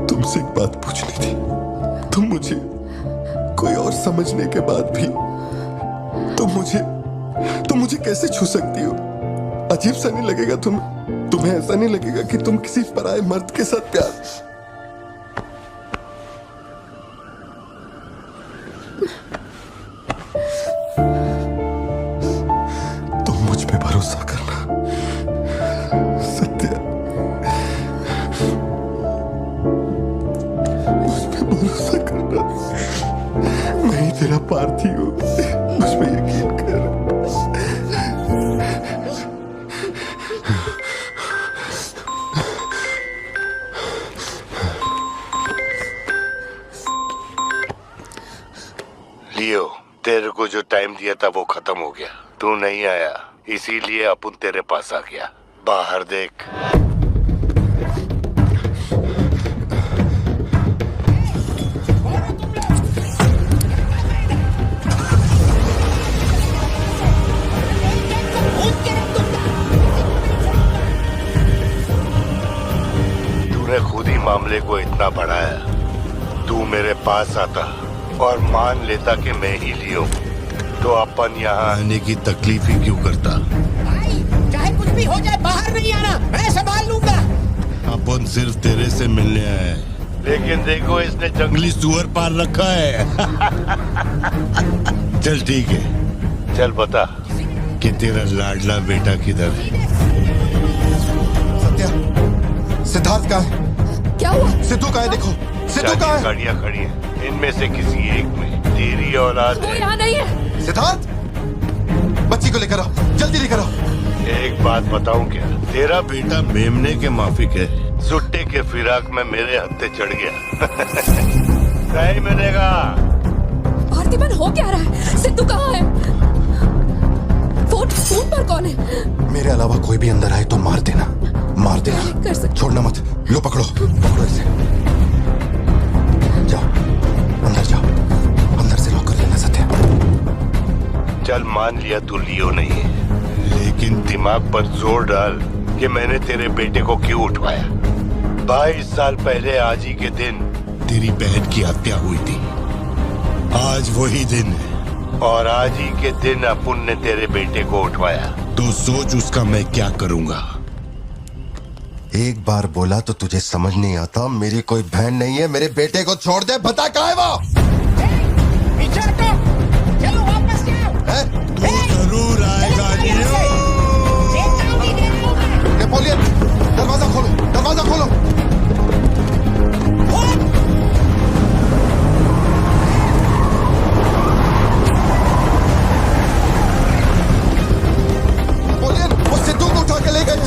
तुमसे एक बात पूछनी थी। तुम मुझे कोई और समझने के बाद भी तुम मुझे कैसे छू सकती हो? अजीब सा नहीं लगेगा तुम्हें ऐसा नहीं लगेगा कि तुम किसी पराये मर्द के साथ प्यार? तुम मुझ पे भरोसा करना सत्या, मुझ पे भरोसा करना। मैं ही तेरा पार्थी हूँ, मुझ पे यकीन कर। लियो, तेरे को जो टाइम दिया था वो खत्म हो गया। तू नहीं आया, इसीलिए अपन तेरे पास आ गया। बाहर देख। तूने खुद ही मामले को इतना बढ़ाया। तू मेरे पास आता और मान लेता कि मैं ही लियो, तो अपन यहाँ आने की तकलीफ ही क्यों करता? भाई, चाहे कुछ भी हो जाए बाहर नहीं आना, मैं संभाल लूंगा। अपन सिर्फ तेरे से मिलने आए हैं, लेकिन देखो इसने जंगली सुअर पाल रखा है। चल ठीक है, चल बता कि तेरा लाडला बेटा किधर है? सत्या, सिद्धार्थ कहाँ है? क्या हुआ? सिद्धू कहाँ है? देखो सिद्धू कहाँ है? गाड़ियाँ खड़ी हैं, इनमें से किसी एक में तेरी औलाद है। यहाँ नहीं है। सिद्धार्थ, बच्ची को लेकर आओ, जल्दी लेकर आओ। एक बात बताऊं क्या? तेरा बेटा मेमने के माफिक है। सुट्टे के फिराक में मेरे हत्थे चढ़ गया। नहीं मिलेगा। पार्थिबन हो क्या रहा है? सिद्धू कहाँ है? फोन पर कौन है? मेरे अलावा कोई भी अंदर आए तो मार देना, मार देना। छोड़ना मत। लो पकड़ो, पकड़ो इसे। जाओ अंदर जाओ, अंदर से लॉक कर लेना सत्या। चल मान लिया तू लियो नहीं है, लेकिन दिमाग पर जोर डाल कि मैंने तेरे बेटे को क्यों उठवाया। 22 साल पहले आज ही के दिन तेरी बहन की हत्या हुई थी। आज वही दिन है और आज ही के दिन अपुन ने तेरे बेटे को उठवाया। तो सोच उसका मैं क्या करूंगा। एक बार बोला तो तुझे समझ नहीं आता। मेरी कोई बहन नहीं है, मेरे बेटे को छोड़ दे। बता कहाँ है वो? चलो वापस जाओ। तू जरूर आएगा नेपोलियन, दरवाजा खोलो, दरवाजा खोलो। नेपोलियन, वो सिद्धू को उठा के ले गए।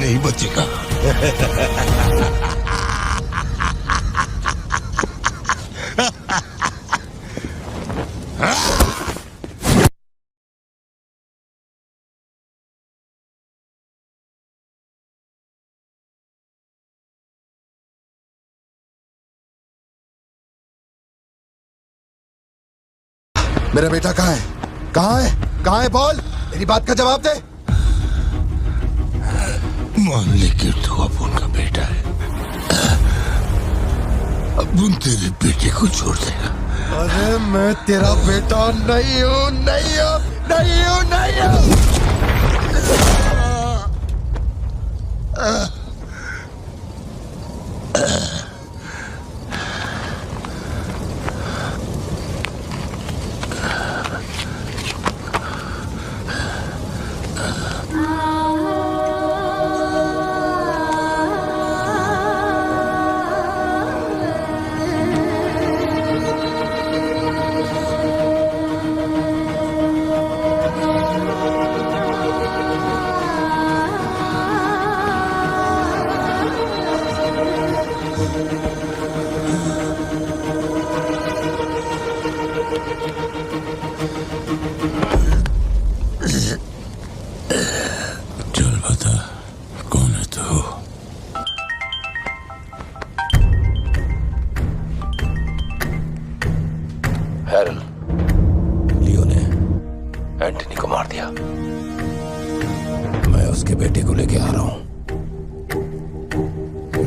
नहीं बचेगा। मेरा बेटा कहाँ है? कहाँ है? कहाँ है? बोल, मेरी बात का जवाब दे। मान ले कि तू अब उनका बेटा है, अब उन तेरे बेटे को छोड़ देगा। अरे मैं तेरा बेटा नहीं हूँ, नहीं हूँ, नहीं हूँ, नहीं हूँ। चल बता, कौन है तू? हैरल, लियो ने एंटनी को मार दिया। मैं उसके बेटे को लेके आ रहा हूं।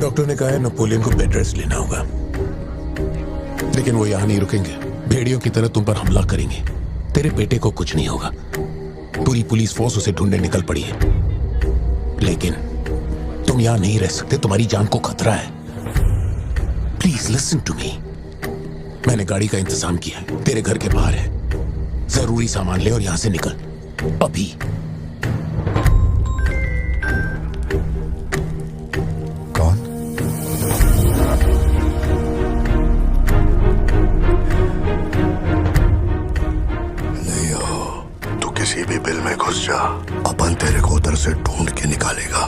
डॉक्टर ने कहा है नेपोलियन को बेड रेस्ट लेना होगा, लेकिन वो यहां नहीं रुकेंगे। भेड़ियों की तरह तुम पर हमला करेंगे। तेरे बेटे को कुछ नहीं होगा। पूरी पुलिस फोर्स उसे ढूंढने निकल पड़ी है, लेकिन तुम यहां नहीं रह सकते। तुम्हारी जान को खतरा है। Please listen to me. मैंने गाड़ी का इंतजाम किया है, तेरे घर के बाहर है। जरूरी सामान ले और यहां से निकल अभी। किसी भी बिल में घुस जा, अपन तेरे को उधर से ढूंढ के निकालेगा।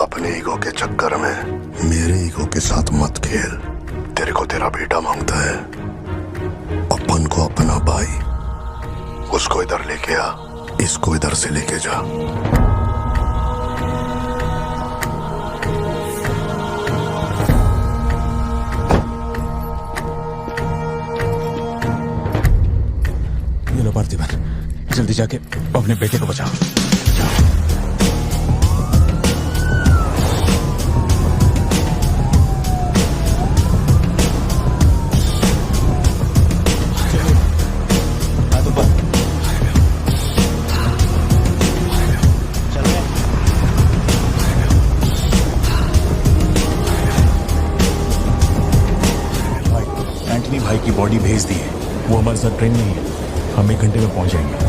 अपने ईगो के चक्कर में मेरे ईगो के साथ मत खेल। तेरे को तेरा बेटा मांगता है, अपन को अपना भाई। उसको इधर लेके आ, इसको इधर से लेके जा। ये लो पार्थिबन, जल्दी जाके अपने बेटे को बचाओ। एंटनी भाई की बॉडी भेज दी है। वो हमारे साथ ट्रेन नहीं है। हम 1 घंटे में पहुंच जाएंगे।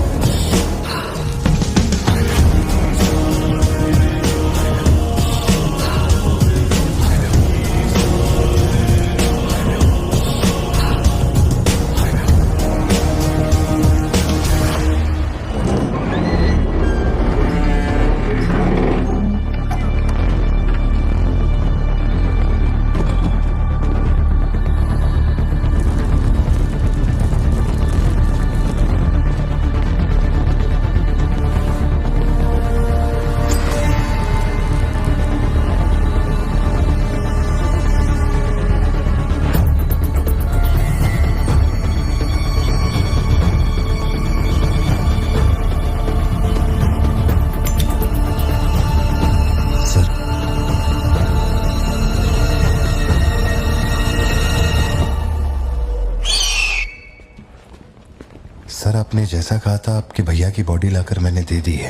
सर, आपने जैसा कहा था आपके भैया की बॉडी लाकर मैंने दे दी है।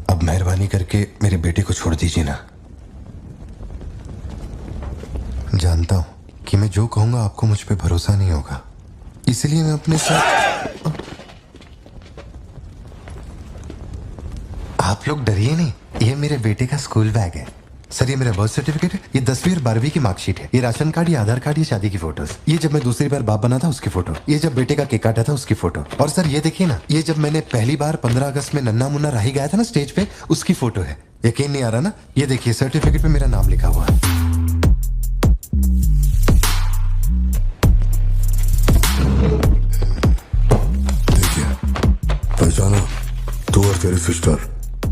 अब मेहरबानी करके मेरे बेटे को छोड़ दीजिए ना। जानता हूं कि मैं जो कहूंगा आपको मुझ पे भरोसा नहीं होगा, इसलिए मैं अपने साथ। आप लोग डरिए नहीं, ये मेरे बेटे का स्कूल बैग है। सर ये मेरा बर्थ सर्टिफिकेट है, ये 10वीं और 12वीं की मार्कशीट है, ये राशन कार्ड, ये आधार कार्ड, ये शादी की फोटोज, ये जब मैं दूसरी बार बाप बना था उसकी फोटो, ये जब बेटे का केक काटा था उसकी फोटो, और सर ये देखिए ना, ये जब मैंने पहली बार 15 अगस्त में नन्ना मुन्ना राही गाया था ना स्टेज पे, उसकी फोटो है। यकीन नहीं आ रहा ना? ये देखिए सर्टिफिकेट पे मेरा नाम लिखा हुआ है। पहचाना? तू और तेरी सिस्टर,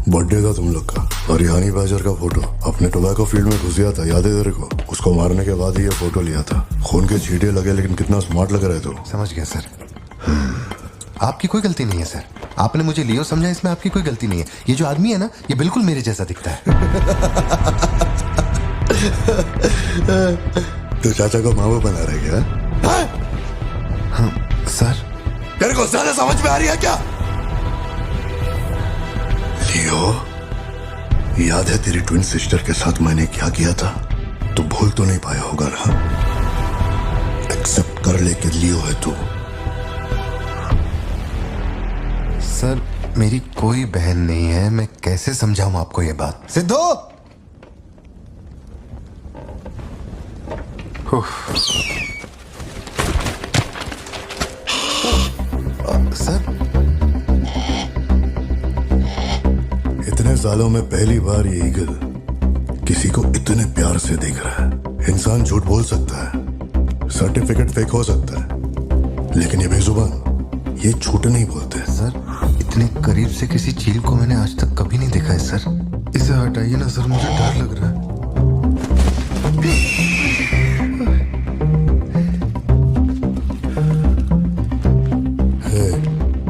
बर्थडे था तुम लोग का, और रिहानी बाजार का फोटो अपने टोबैको फील्ड में घुस गया था, याद है तेरे को? उसको मारने के बाद ही ये फोटो लिया था। खून के छींटे लगे लेकिन कितना स्मार्ट लग रहे थे। समझ गया सर। आपकी कोई गलती नहीं है सर, आपने मुझे लियो समझा, इसमें आपकी कोई गलती नहीं है। ये जो आदमी है ना, ये बिल्कुल मेरे जैसा दिखता है। तो चाचा को माँ बाप बना रहे क्या? हाँ, सर तेरे को ज्यादा समझ में आ रही है क्या? लियो, याद है तेरी ट्विन सिस्टर के साथ मैंने क्या किया था? तू भूल तो नहीं पाया होगा ना? एक्सेप्ट कर ले कि लियो है तू। सर मेरी कोई बहन नहीं है, मैं कैसे समझाऊं आपको ये बात? सिद्धू! सर इतने सालों में पहली बार ये ईगल किसी को इतने प्यार से देख रहा है। इंसान झूठ बोल सकता है, सर्टिफिकेट फेक हो सकता है, लेकिन ये बेजुबान, ये झूठ नहीं बोलते। सर इतने करीब से किसी चील को मैंने आज तक कभी नहीं देखा है सर। इसे हटाइए ना सर, मुझे डर लग रहा है।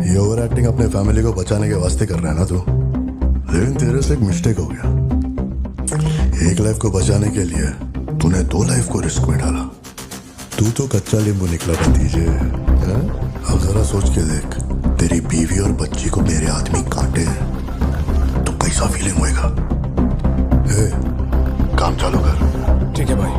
ये ओवर एक्टिंग अपने फैमिली को बचाने के वास्ते कर रहा है ना तू, लेकिन तेरे से एक मिस्टेक हो गया। एक लाइफ को बचाने के लिए तूने 2 लाइफ को रिस्क में डाला। तू तो कच्चा नींबू निकला भतीजे। अब जरा सोच के देख, तेरी बीवी और बच्ची को मेरे आदमी काटे तो कैसा फीलिंग होएगा? काम चालू कर। ठीक है भाई।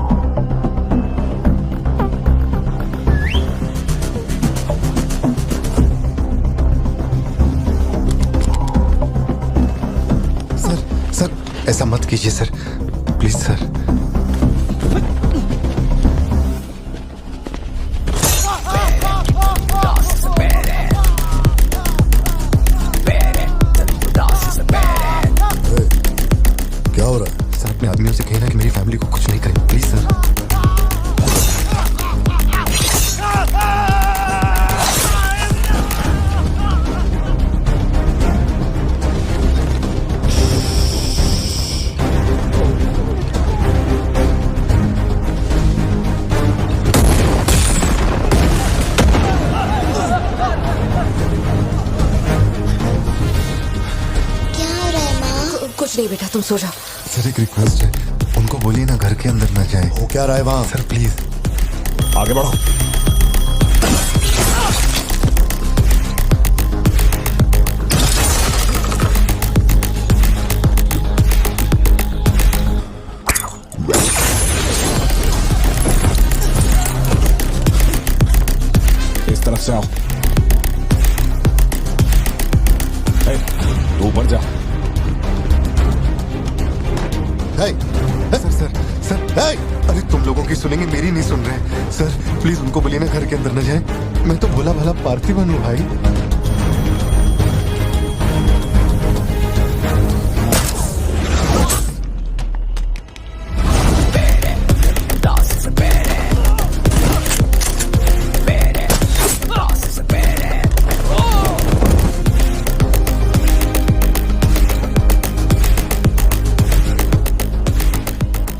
सर ऐसा मत कीजिए सर, प्लीज सर। क्या हो रहा है? सर अपने आदमियों से कहना कि मेरी फैमिली को कुछ नहीं करें, प्लीज सर। कुछ नहीं बेटा, तुम सो जाओ। सर एक रिक्वेस्ट है, उनको बोलिए ना घर के अंदर ना जाए। हो क्या रहा है वहां? सर प्लीज आगे बढ़ो। इस तरफ से आओ। तू ऊपर जा। सर सर सर अरे तुम लोगों की सुनेंगे, मेरी नहीं सुन रहे। सर प्लीज उनको बोलिए ना घर के अंदर न जाए। मैं तो भोला भाला पार्थिवन हूँ भाई।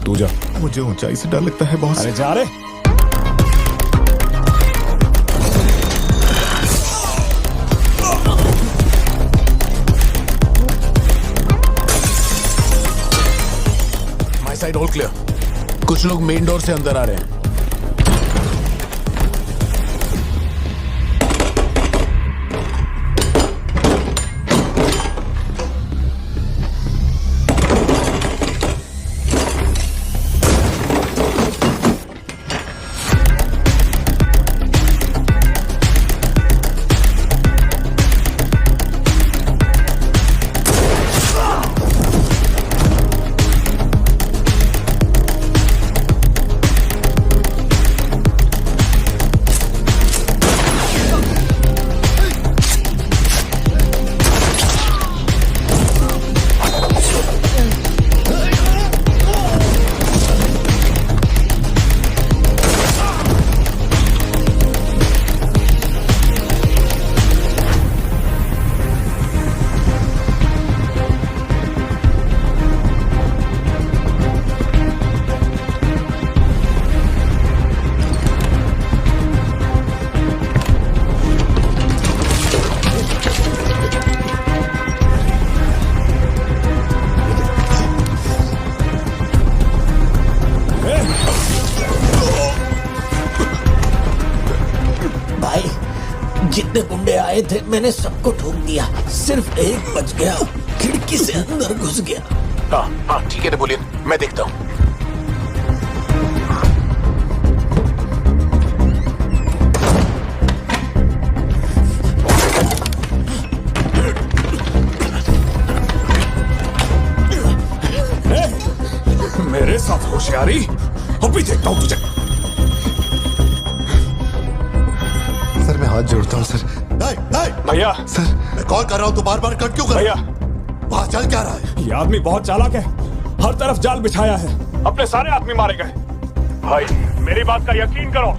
तू जा। मुझे ऊंचाई से डर लगता है बॉस। अरे जा रे। My side all clear. कुछ लोग मेन डोर से अंदर आ रहे हैं। जितने गुंडे आए थे मैंने सबको ठोक दिया, सिर्फ एक बच गया, खिड़की से अंदर घुस गया। हाँ ठीक है नेपोलियन, मैं देखता हूँ। मेरे साथ होशियारी, अभी देखता हूँ तुझे। सर मैं हाथ जोड़ता हूँ सर। भैया सर मैं कॉल कर रहा हूँ तो बार बार कट क्यों कर भैया, वहाँ चल क्या रहा है? ये आदमी बहुत चालाक है, हर तरफ जाल बिछाया है, अपने सारे आदमी मारे गए। भाई मेरी बात का यकीन करो,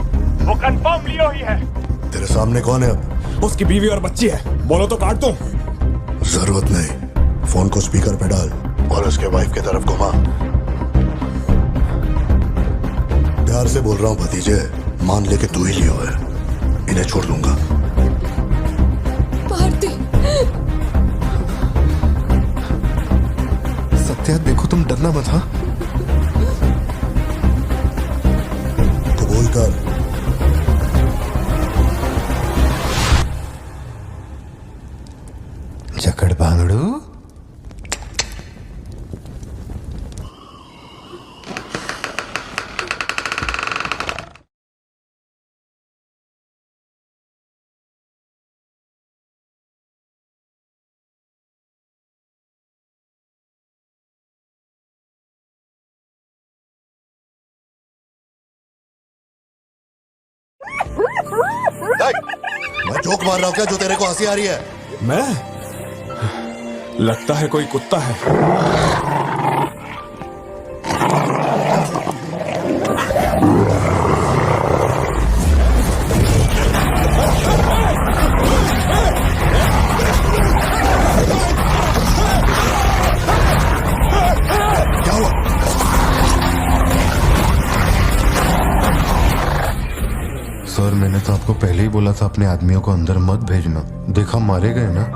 वो कंफर्म लियो ही है। तेरे सामने कौन है अब? उसकी बीवी और बच्ची है, बोलो तो काट दूं। जरूरत नहीं, फोन को स्पीकर पे डाल और उसके वाइफ की तरफ घुमा। प्यार से बोल रहा हूँ भतीजे, मान ले कि तू ही लियो है, इन्हें छोड़ दूंगा। भारती, सत्या देखो तुम डरना मत। हाँ कबूल कर। जकड़ बांगड़ू। मैं जोक मार रहा हूँ क्या जो तेरे को हंसी आ रही है? मैं? लगता है कोई कुत्ता है। क्या हुआ? सर मैंने तो आपको पहले ही बोला था अपने आदमियों को अंदर मत भेजना, देखा मारे गए ना।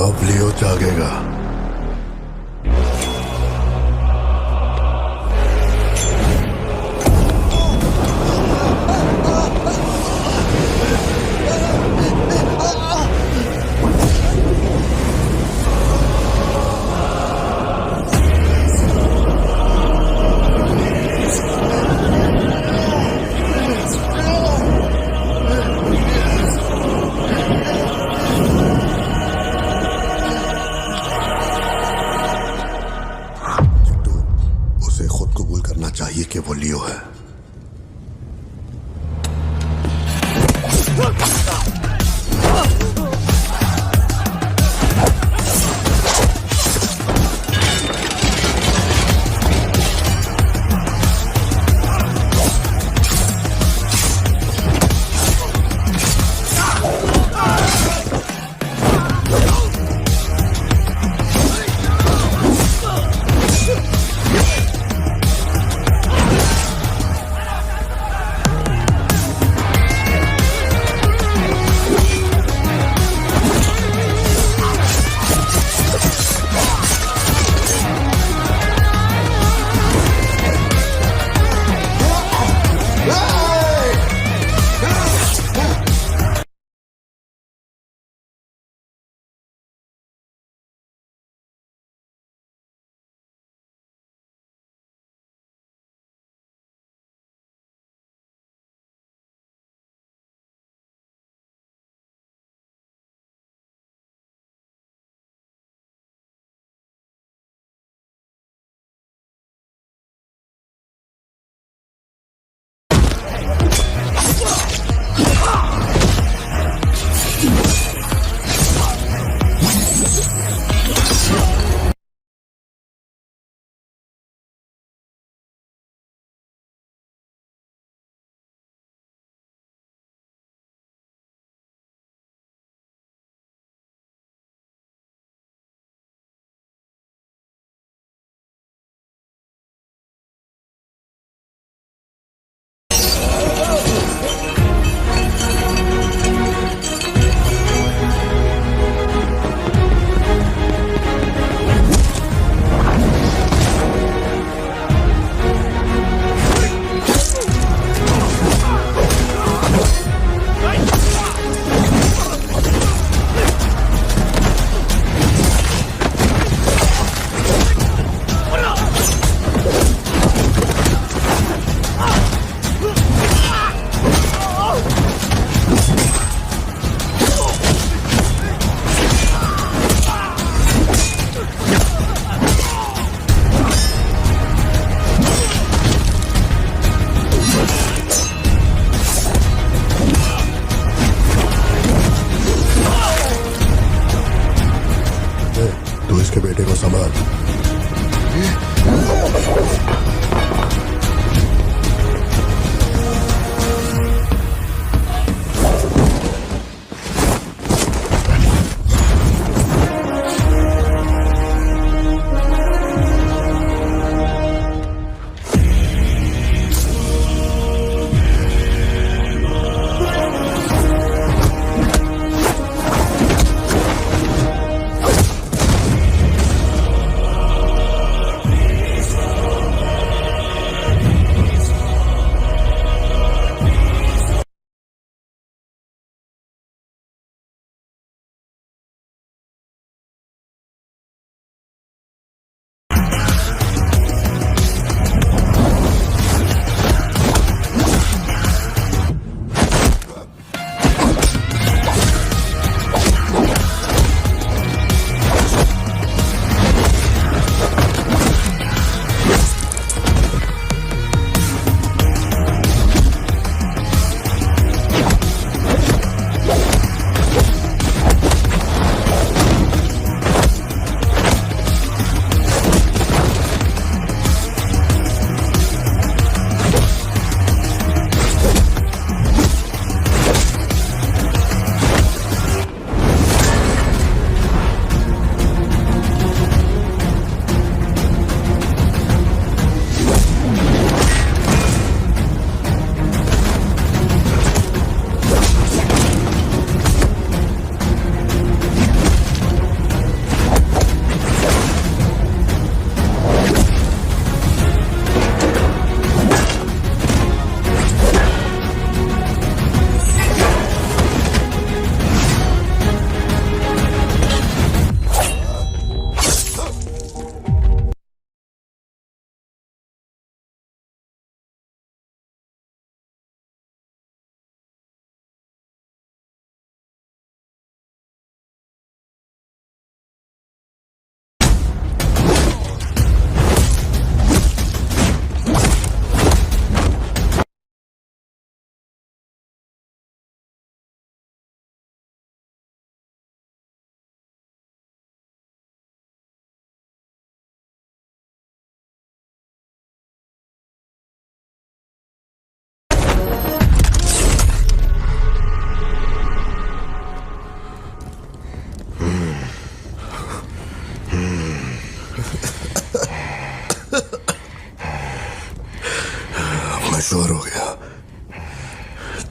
अब लियो जागेगा।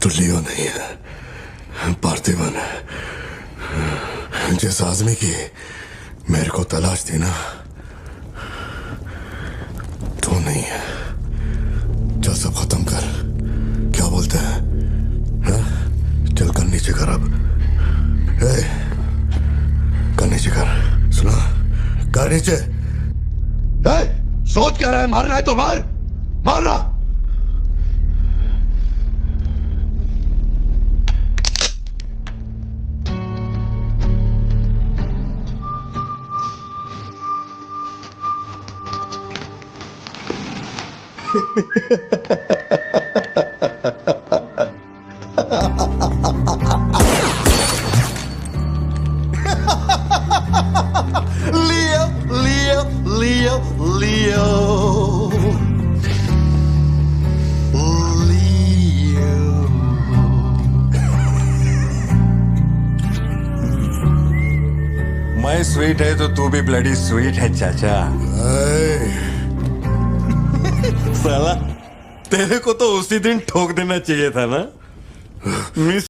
तो लियो नहीं है, पार्थिवन है। जिस आदमी की मेरे को तलाश थी ना, तो नहीं है। चल सब खत्म कर, क्या बोलते हैं? हाँ? चल कर नीचे कर अब। कर नीचे कर, सुना? कर नीचे। सोच क्या रहा है? मारना है तो मार, मारना। Leo, Leo, Leo, Leo. मैं स्वीट है तो तू भी ब्लडी स्वीट है चाचा। साला तेरे को तो उसी दिन ठोक देना चाहिए था ना। मिस